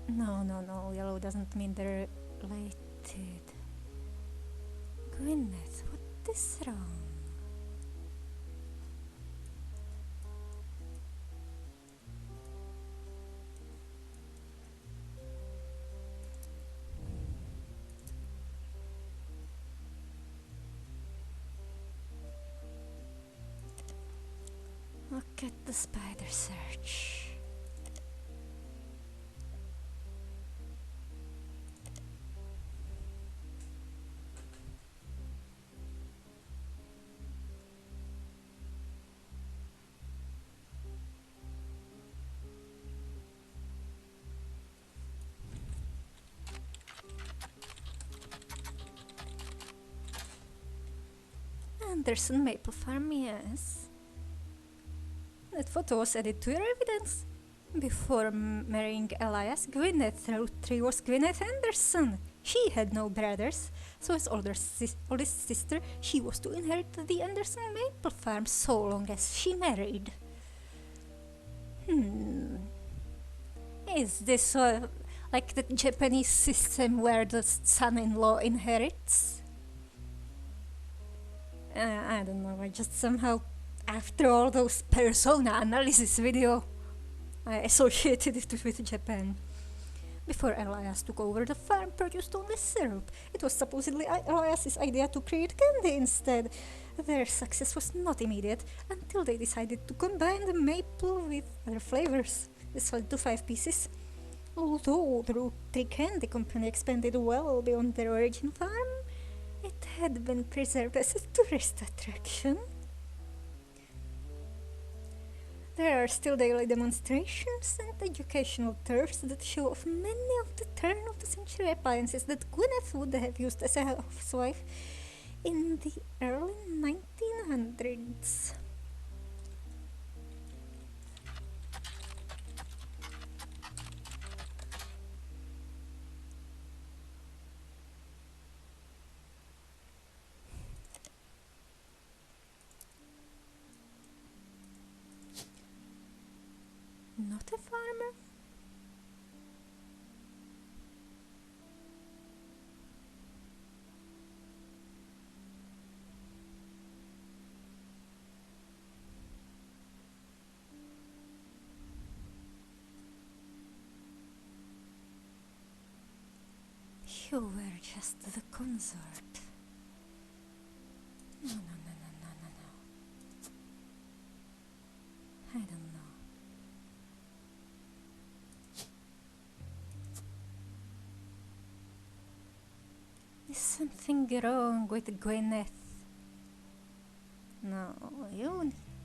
No, yellow doesn't mean they're related. Gwyneth, what is wrong? Look at the spider search. Anderson Maple Farm, yes. That photo was added to your evidence. Before marrying Elias, Gwyneth Roottrees was Gwyneth Anderson. She had no brothers, so as oldest sister, she was to inherit the Anderson Maple Farm so long as she married. Is this like the Japanese system where the son-in-law inherits? I don't know, I just somehow, after all those persona analysis video, I associated it with Japan. Before Elias took over, the farm produced only syrup. It was supposedly Elias's idea to create candy instead. Their success was not immediate until they decided to combine the maple with other flavors. They sold to 5 pieces. Although the Roottrees Candy Company expanded well beyond their origin farm, it had been preserved as a tourist attraction. There are still daily demonstrations and educational tours that show off many of the turn-of-the-century appliances that Gwyneth would have used as a housewife in the early 1900s. Not a farmer? You were just the consort. No. I don't know. Is something wrong with Gwyneth? No,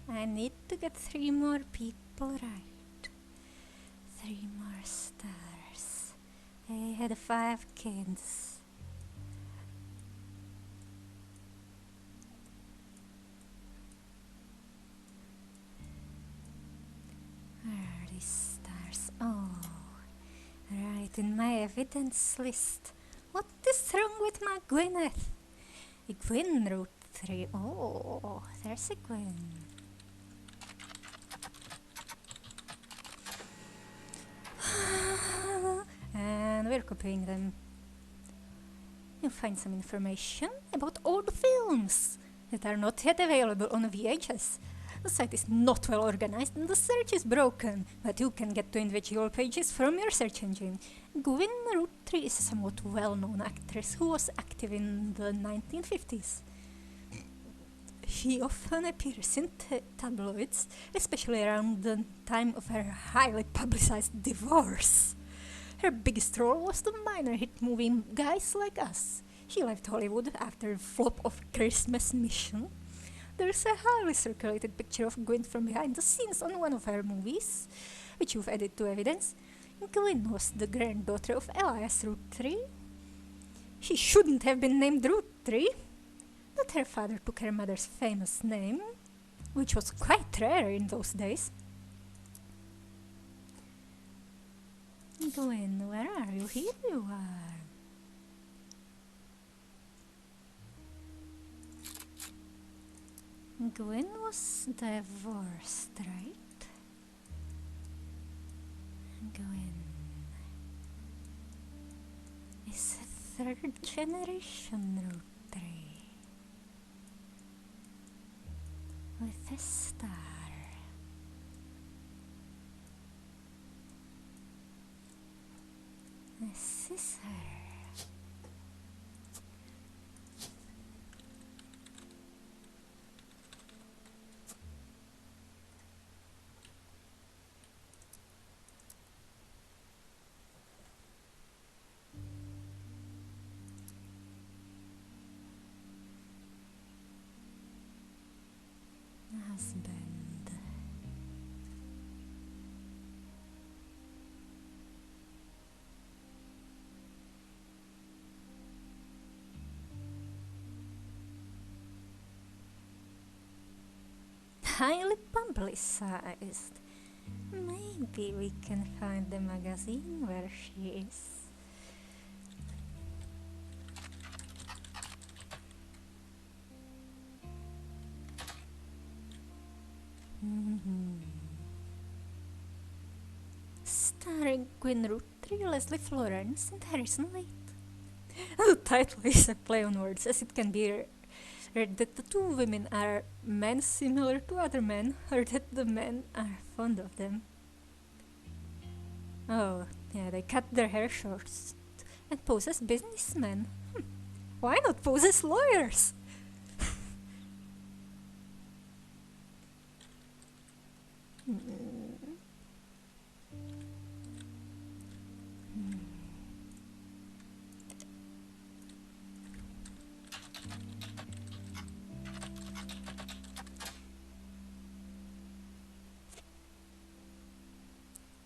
I need to get 3 more people right. 3 more stars. They had 5 kids. Where are these stars? Oh, right in my evidence list. What is wrong with my Gwyneth? A Gwyn Roottrees. Oh, there's a Gwyn. And we're copying them. You'll find some information about old films that are not yet available on VHS. The site is not well organized and the search is broken, but you can get to individual pages from your search engine. Gwyn Roottrees is a somewhat well-known actress who was active in the 1950s. She often appears in tabloids, especially around the time of her highly publicized divorce. Her biggest role was the minor hit movie Guys Like Us. She left Hollywood after the flop of Christmas Mission. There's a highly circulated picture of Gwyn from behind the scenes on one of her movies, which you've added to evidence. Gwyn was the granddaughter of Elias Roottrees. She shouldn't have been named Roottrees, but her father took her mother's famous name, which was quite rare in those days. Gwyn, where are you? Here you are. Gwyn was divorced, right? Gwyn is a 3rd generation Roottrees with a star. This is her. Husband. highly publicized. Maybe we can find the magazine where she is. Starring Gwen Roottrees, Leslie Florence, and Harrison Leight. The title is a play on words, as it can be read that the two women are men similar to other men, or that the men are fond of them. Oh, yeah, they cut their hair short and pose as businessmen. Why not pose as lawyers?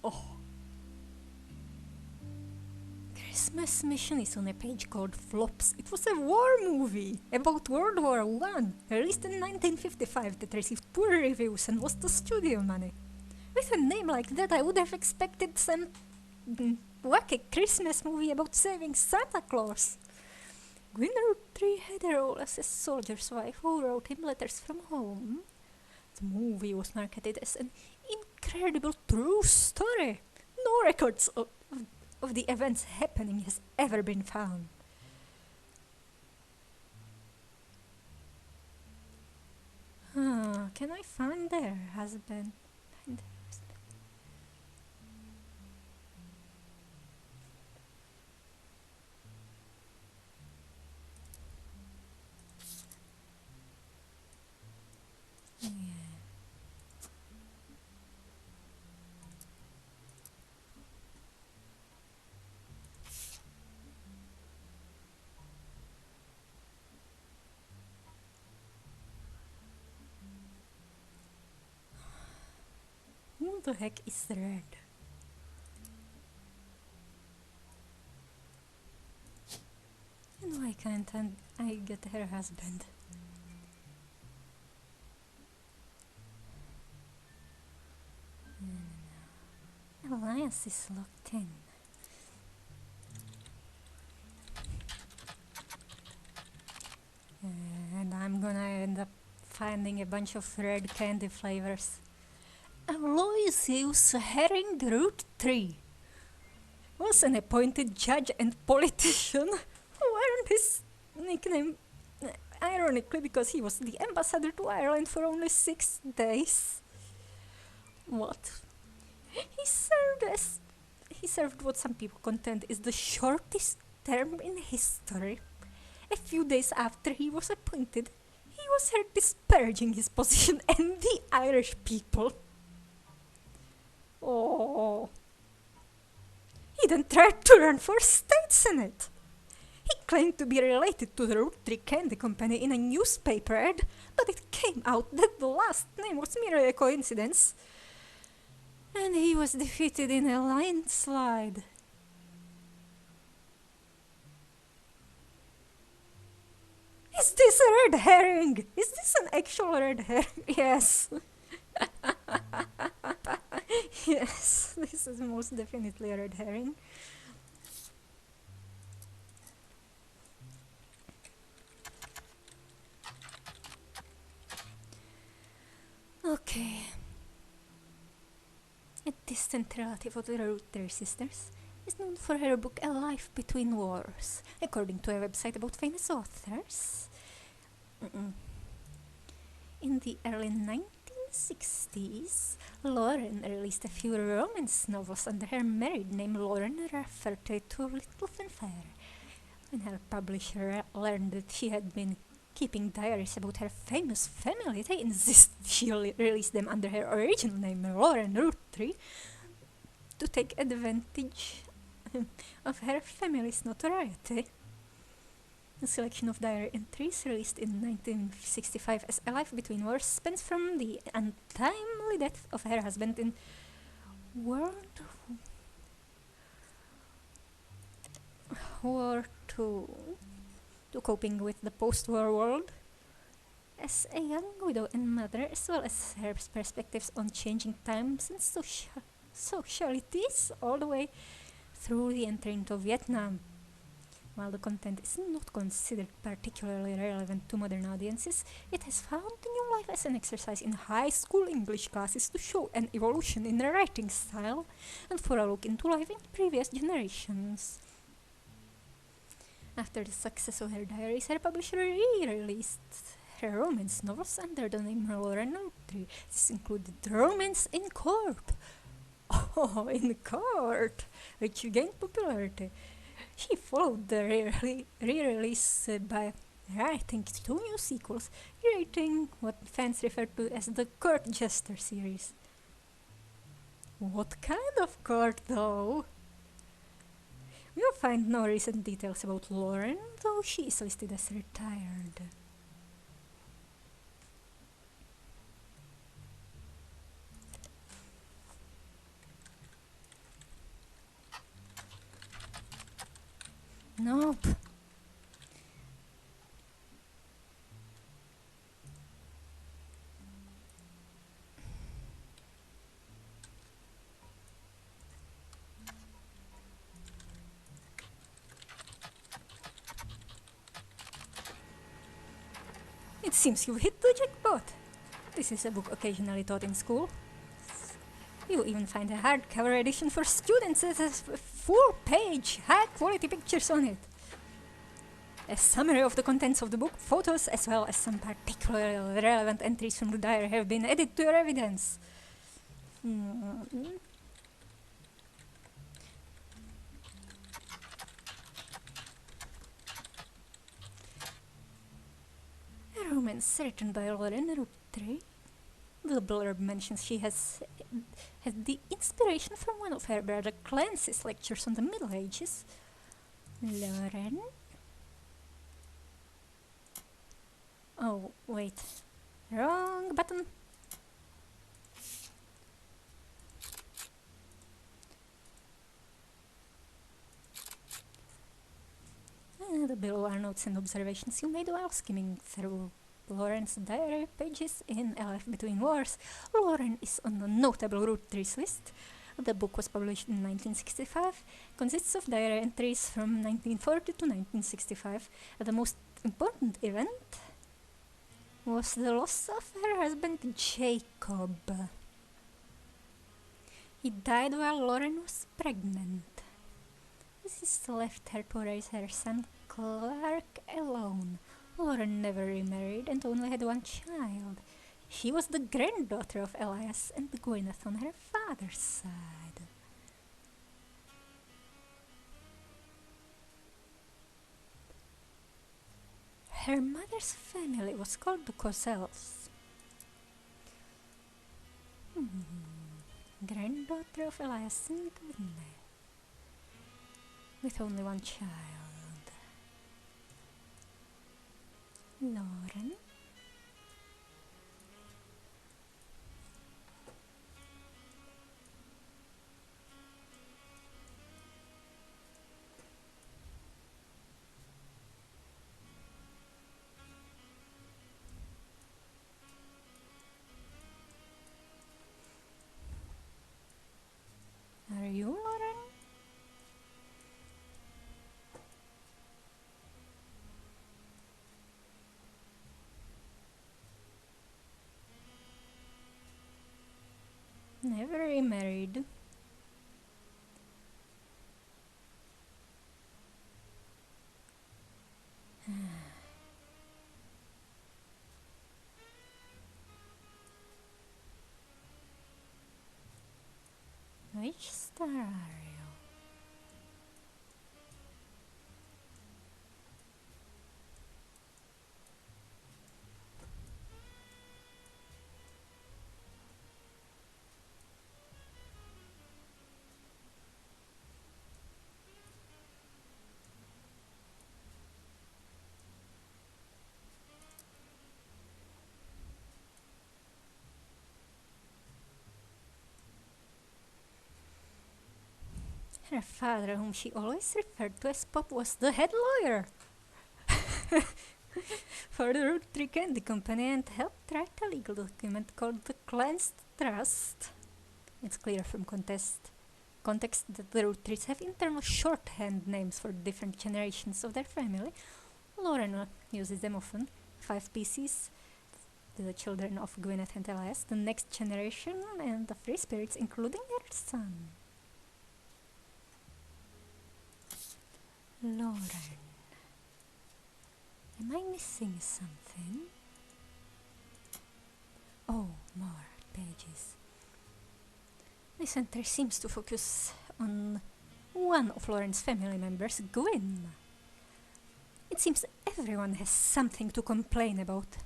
Oh. Christmas Mission is on a page called Flops. It was a war movie about World War I, released in 1955, that received poor reviews and lost the studio money. With a name like that, I would have expected some wacky Christmas movie about saving Santa Claus. Gwen Roottrees had a role as a soldier's wife who wrote him letters from home. The movie was marketed as an incredible true story. No records of the events happening has ever been found. Can I find their husband? Find their husband. Yeah. Who the heck is Red? And why can't I get her husband? Alliance is locked in. And I'm gonna end up finding a bunch of red candy flavors. Aloysius Herring Roottrees was an appointed judge and politician who earned his nickname ironically because he was the ambassador to Ireland for only 6 days. What? He served what some people contend is the shortest term in history. A few days after he was appointed, he was heard disparaging his position and the Irish people. Oh. He then tried to run for state senate. He claimed to be related to the Roottrees Candy Company in a newspaper ad, but it came out that the last name was merely a coincidence. And he was defeated in a landslide. Is this a red herring? Is this an actual red herring? Yes. Yes, this is most definitely a red herring. Okay. A distant relative of the Roottrees sisters is known for her book A Life Between Wars, according to a website about famous authors. In the early 1960s, Lauren released a few romance novels under her married name Lauren Rafferty to little fanfare. When her publisher learned that she had been keeping diaries about her famous family, they insisted she release them under her original name Lauren Roottrees to take advantage of her family's notoriety. A selection of diary entries released in 1965 as A Life Between Wars spans from the untimely death of her husband in World War II to coping with the post-war world. As a young widow and mother, as well as her perspectives on changing times and socialities all the way through the entry into Vietnam. While the content is not considered particularly relevant to modern audiences, it has found new life as an exercise in high school English classes to show an evolution in the writing style and for a look into life in previous generations. After the success of her diaries, her publisher re-released her romance novels under the name Lauren Roottrees. This included Romance in Court. Oh, in court, which gained popularity. She followed the re-release by writing two new sequels, creating what fans refer to as the Court Jester series. What kind of court, though? We'll find no recent details about Lauren, though she is listed as retired. Nope. It seems you've hit the jackpot. This is a book occasionally taught in school. You even find a hardcover edition for students that has full-page, high-quality pictures on it. A summary of the contents of the book, photos, as well as some particularly relevant entries from the diary have been added to your evidence. A romance written by Lauren Roottrees. The blurb mentions she has had the inspiration from one of her brother Clancy's lectures on the Middle Ages. Lauren? Oh, wait. Wrong button. The below are notes and observations you made while skimming through Lauren's diary pages in A Life Between Wars. Lauren is on the notable Roottrees list. The book was published in 1965, consists of diary entries from 1940 to 1965. The most important event was the loss of her husband Jacob. He died while Lauren was pregnant. This left her to raise her son Clark alone. Lauren never remarried and only had one child. She was the granddaughter of Elias and Gwyneth on her father's side. Her mother's family was called the Cossells. Granddaughter of Elias and Gwyneth, with only one child. Lauren? Are you Lauren? Never remarried. Which star are you? Her father, whom she always referred to as Pop, was the head lawyer. for the Roottrees Candy Company and helped write a legal document called the Cleansed Trust. It's clear from context that the Roottrees have internal shorthand names for different generations of their family. Lauren uses them often. 5 PCs, the children of Gwyneth and Elias, the next generation, and the free spirits, including their son. Lauren. Am I missing something? Oh, more pages. This entry seems to focus on one of Lauren's family members, Gwyn. It seems everyone has something to complain about.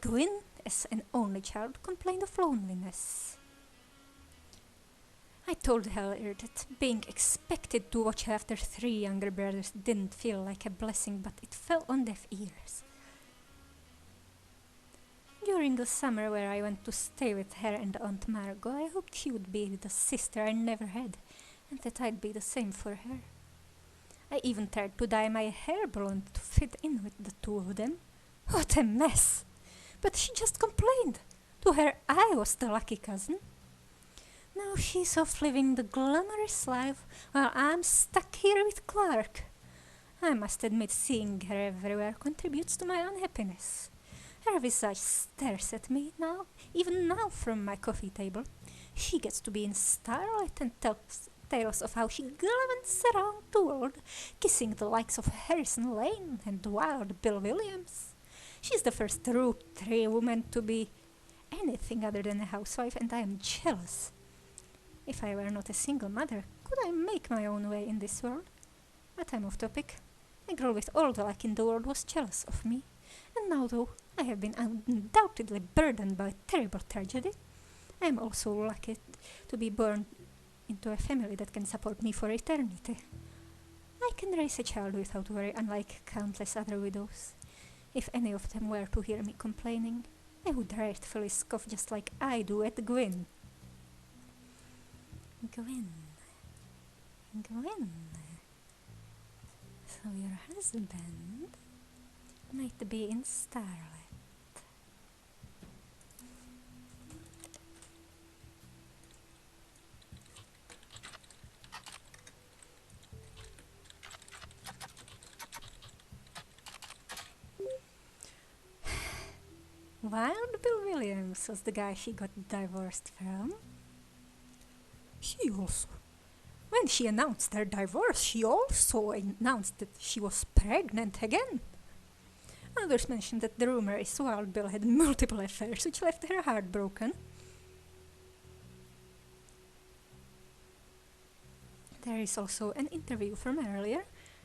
Gwyn, as an only child, complained of loneliness. I told her that being expected to watch after 3 younger brothers didn't feel like a blessing, but it fell on deaf ears. During the summer where I went to stay with her and Aunt Margot, I hoped she would be the sister I never had, and that I'd be the same for her. I even tried to dye my hair blonde to fit in with the 2 of them. What a mess! But she just complained. To her, I was the lucky cousin. Now she's off living the glamorous life while I'm stuck here with Clark. I must admit seeing her everywhere contributes to my unhappiness. Her visage stares at me now, even now from my coffee table. She gets to be in starlight and tells tales of how she gallavants around the world, kissing the likes of Harrison Lane and Wild Bill Williams. She's the first Roottrees woman to be anything other than a housewife, and I am jealous. If I were not a single mother, could I make my own way in this world? But I'm off topic. A girl with all the luck in the world was jealous of me, and now though I have been undoubtedly burdened by terrible tragedy, I am also lucky to be born into a family that can support me for eternity. I can raise a child without worry, unlike countless other widows. If any of them were to hear me complaining, they would rightfully scoff just like I do at Gwyn. Gwyn. So your husband might be in starlight. Wild Bill Williams was the guy she got divorced from. When she announced their divorce, she also announced that she was pregnant again. Others mentioned that the rumor is Wild Bill had multiple affairs, which left her heartbroken. There is also an interview from earlier.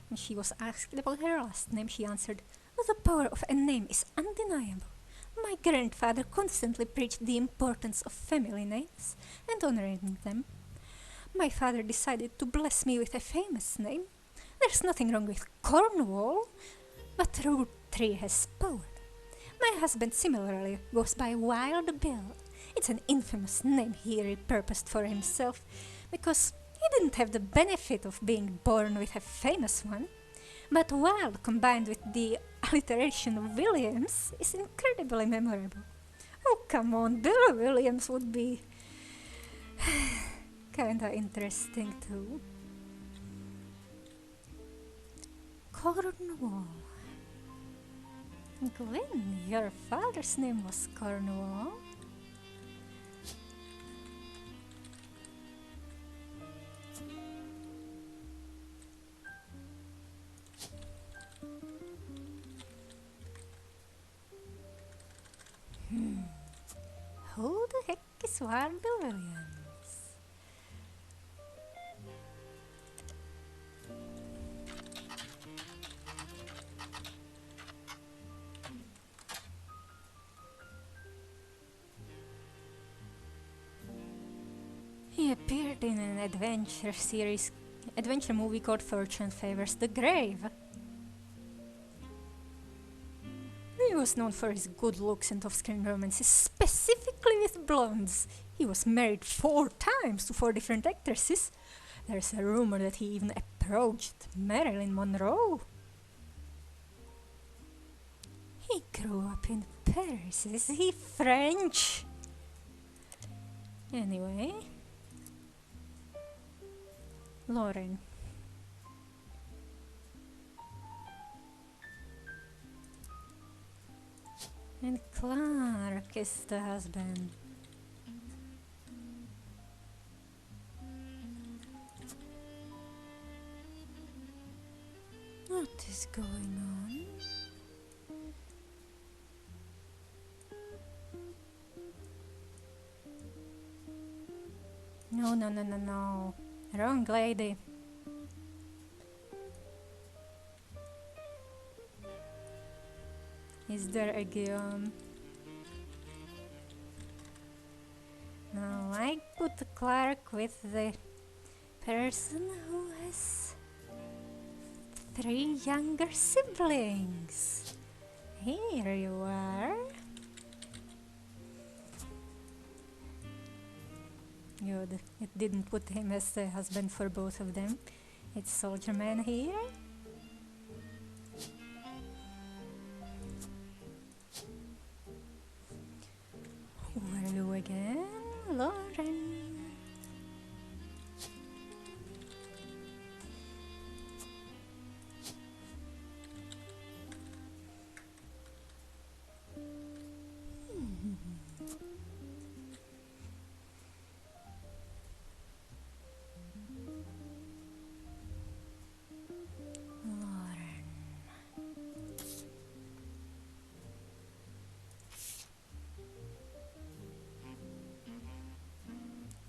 When she was asked about her last name, she answered, "The power of a name is undeniable. My grandfather constantly preached the importance of family names and honoring them. My father decided to bless me with a famous name. There's nothing wrong with Cornwall, but Roottrees has power. My husband similarly goes by Wild Bill. It's an infamous name he repurposed for himself because he didn't have the benefit of being born with a famous one. But Wild combined with the alliteration of Williams is incredibly memorable. Oh, come on, Bill Williams would be kinda interesting too." Cornwall. Gwyn, your father's name was Cornwall? Who the heck is Wild Bill Williams? He appeared in an adventure movie called Fortune Favors the Grave. He was known for his good looks and off-screen romances, specifically with blondes. He was married 4 times to 4 different actresses. There's a rumor that he even approached Marilyn Monroe. He grew up in Paris. Is he French? Anyway. Lauren. And Clark is the husband. What is going on? No, no, no, no, no. Wrong lady. Is there a Guillaume? No, I put Clark with the person who has 3 younger siblings. Here you are. Good. It didn't put him as the husband for both of them. It's Soldier Man here. Who are you again? Lauren.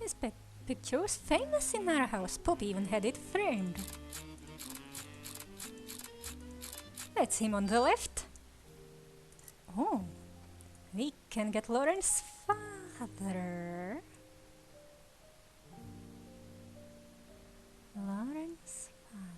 This picture was famous in our house. Pop even had it framed. That's him on the left. Oh, we can get Lauren's father. Lauren's father.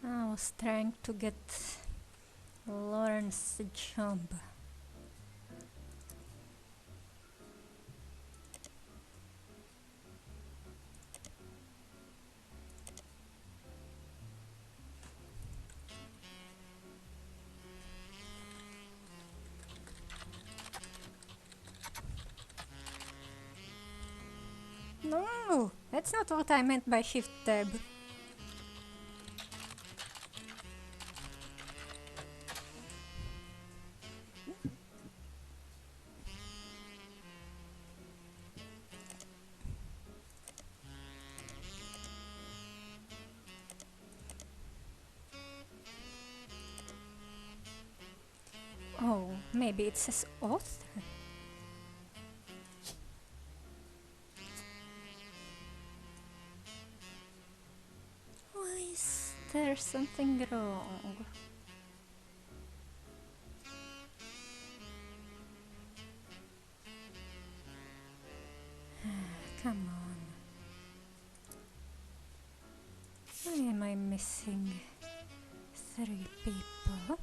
I was trying to get Lauren's job. No, that's not what I meant by shift tab. Oh, maybe it says author. Why is there something wrong? Come on. Why am I missing 3 people?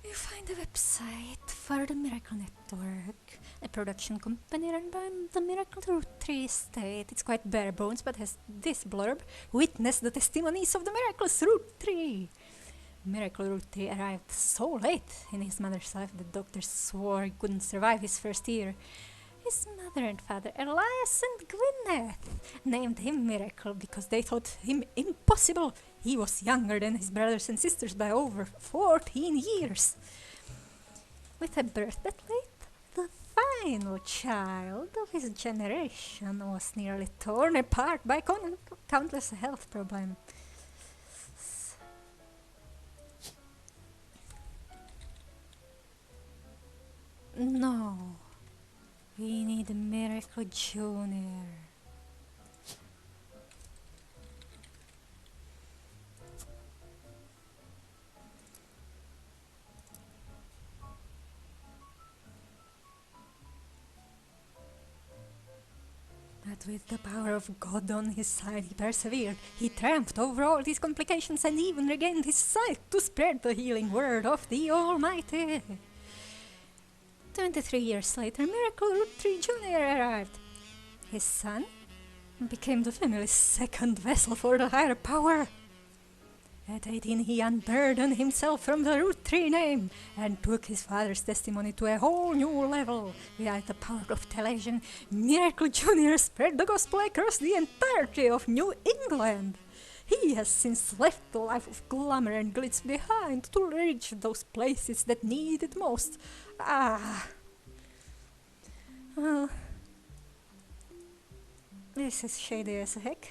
You find a website for the Miracle Network, a production company run by the Miracle Roottrees estate. It's quite bare bones, but has this blurb: witness the testimonies of the miraculous Rootree. Miracle Rootree arrived so late in his mother's life that doctors swore he couldn't survive his first year. His mother and father, Elias and Gwyneth, named him Miracle because they thought him impossible. He was younger than his brothers and sisters by over 14 years. With a birth that late, the final child of his generation was nearly torn apart by countless health problems. No. We need Miracle Junior. But with the power of God on his side, he persevered. He triumphed over all these complications and even regained his sight to spread the healing word of the Almighty. 23 years later, Miracle Roottrees Jr. arrived. His son became the family's second vessel for the higher power. At 18, he unburdened himself from the Roottrees name and took his father's testimony to a whole new level. With the power of television, Miracle Jr. spread the gospel across the entirety of New England. He has since left the life of glamour and glitz behind to reach those places that need it most. Well, this is shady as heck.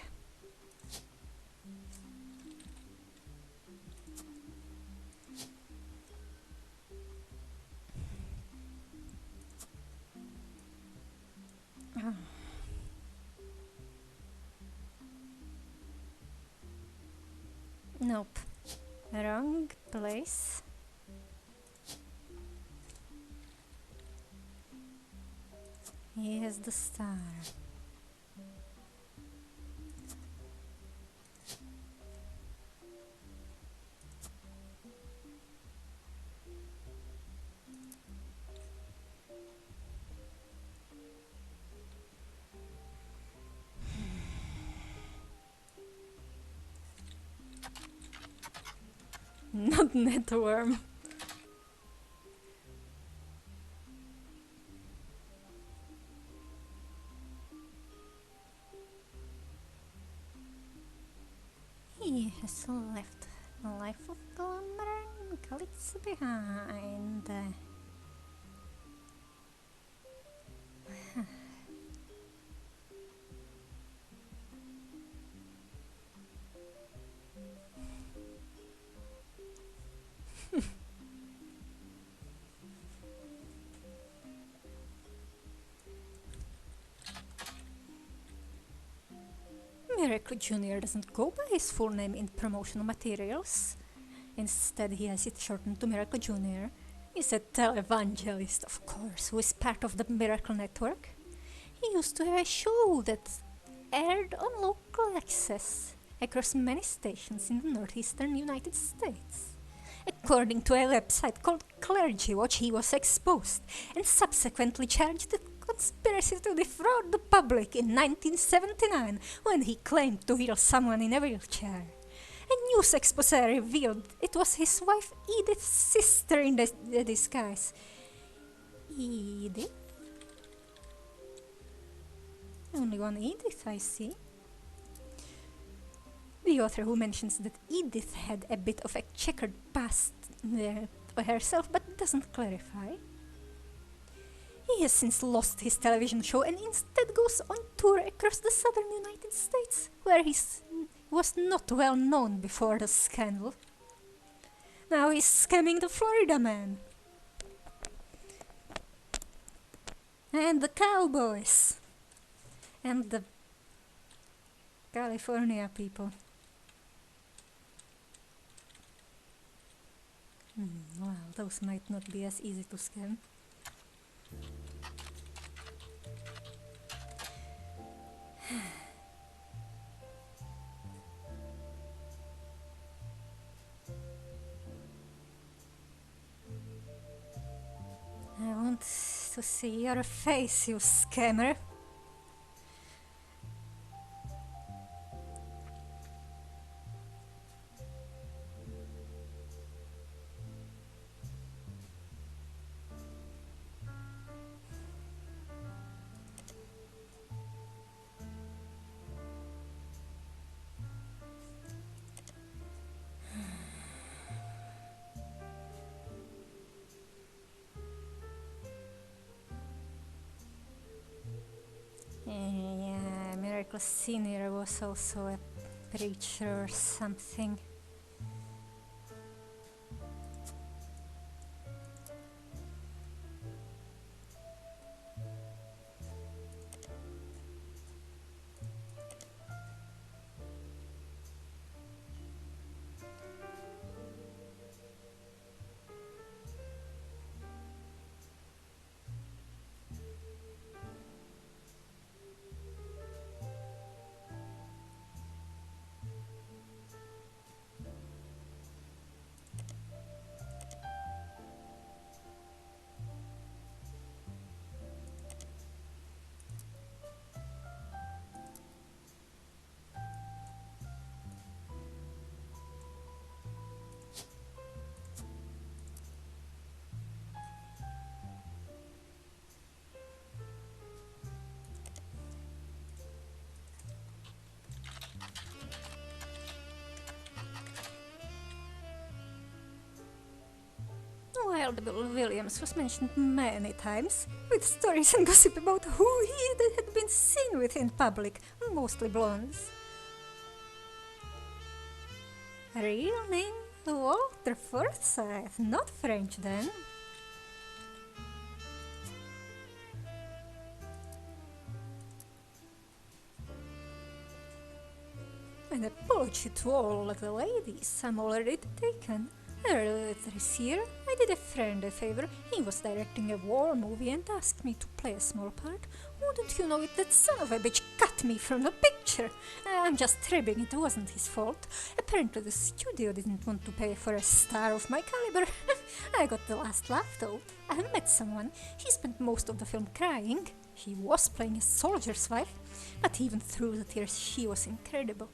Nope. Wrong place. Here's the star. Not networm. He has left a life of glamour and glitz behind. Miracle Jr. doesn't go by his full name in promotional materials. Instead, he has it shortened to Miracle Jr. He's a televangelist, of course, who is part of the Miracle Network. He used to have a show that aired on local access across many stations in the northeastern United States. According to a website called Clergy Watch, he was exposed and subsequently charged with conspiracy to defraud the public in 1979 when he claimed to heal someone in a wheelchair. A news expose revealed it was his wife Edith's sister in the disguise. Edith? Only one Edith, I see. The author who mentions that Edith had a bit of a checkered past herself but doesn't clarify. He has since lost his television show and instead goes on tour across the southern United States, where he was not well known before the scandal. Now he's scamming the Florida man. And the cowboys. And the California people. Well, those might not be as easy to scam. I want to see your face, you scammer. Yeah, Miracle Senior was also a preacher or something. Wild Bill Williams was mentioned many times, with stories and gossip about who he had been seen with in public, mostly blondes. Real name? Walter Forsyth, not French then. An apology to all the ladies, I'm already taken. Earlier this year, I did a friend a favor. He was directing a war movie and asked me to play a small part. Wouldn't you know it, that son of a bitch cut me from the picture? I'm just tribbing, it wasn't his fault. Apparently the studio didn't want to pay for a star of my caliber. I got the last laugh though. I met someone. He spent most of the film crying. He was playing a soldier's wife, but even through the tears she was incredible.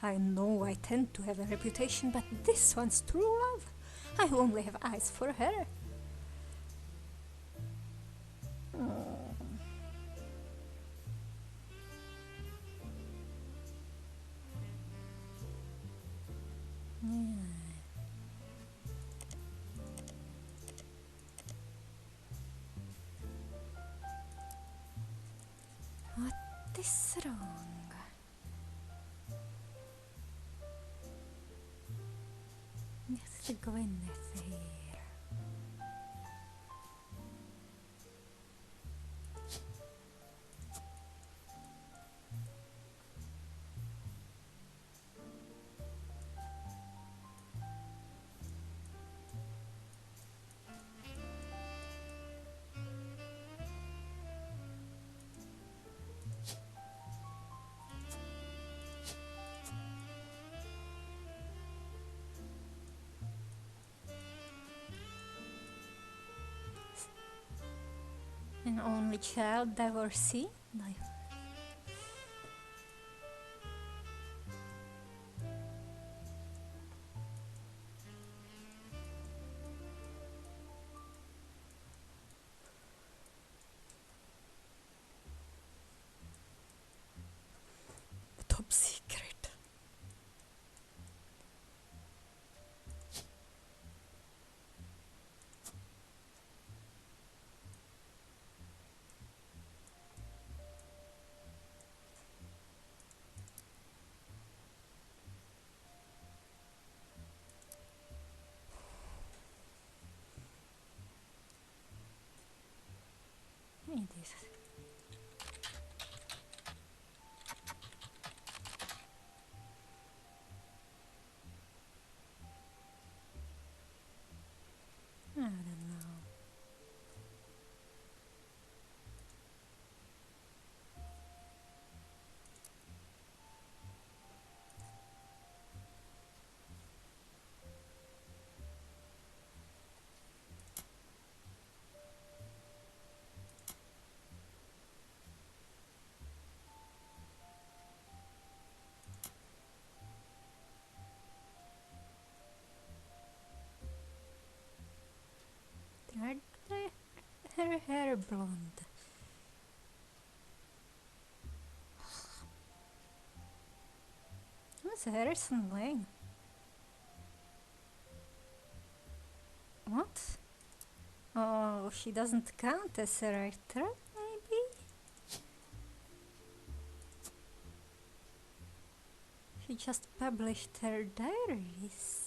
I know I tend to have a reputation, but this one's true love. I only have eyes for her. What is wrong? It's Gwyneth here. An only child divorcee? Top secret. It is. I don't know. Her hair blonde. Who's Harrison Lane? What? Oh, she doesn't count as a writer, maybe? She just published her diaries.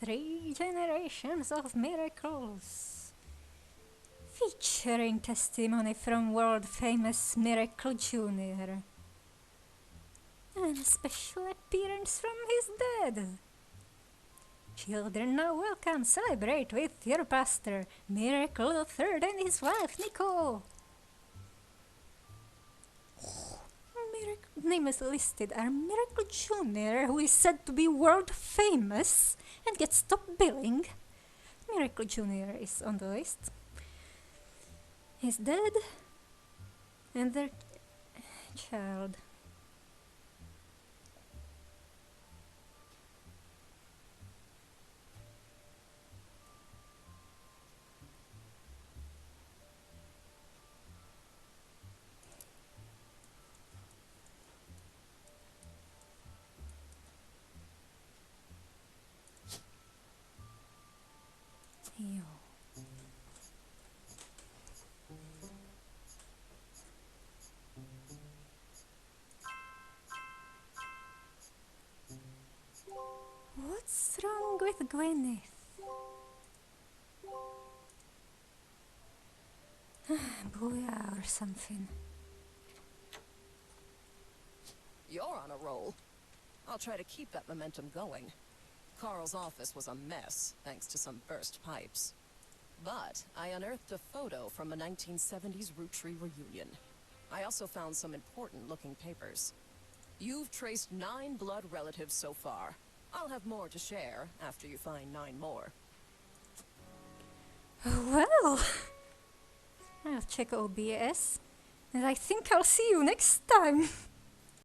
Three generations of miracles, featuring testimony from world-famous Miracle Jr. and a special appearance from his dad. Children now welcome, celebrate with your pastor, Miracle III and his wife Nicole. Name is listed are Miracle Jr., who is said to be world famous and gets top billing. Miracle Jr. is on the list. His dad and their child. Yo. What's wrong with Gwyneth? Booyah or something. You're on a roll. I'll try to keep that momentum going. Carl's office was a mess, thanks to some burst pipes. But I unearthed a photo from a 1970s Roottrees reunion. I also found some important-looking papers. You've traced 9 blood relatives so far. I'll have more to share after you find 9 more. Well, I'll check OBS, and I think I'll see you next time.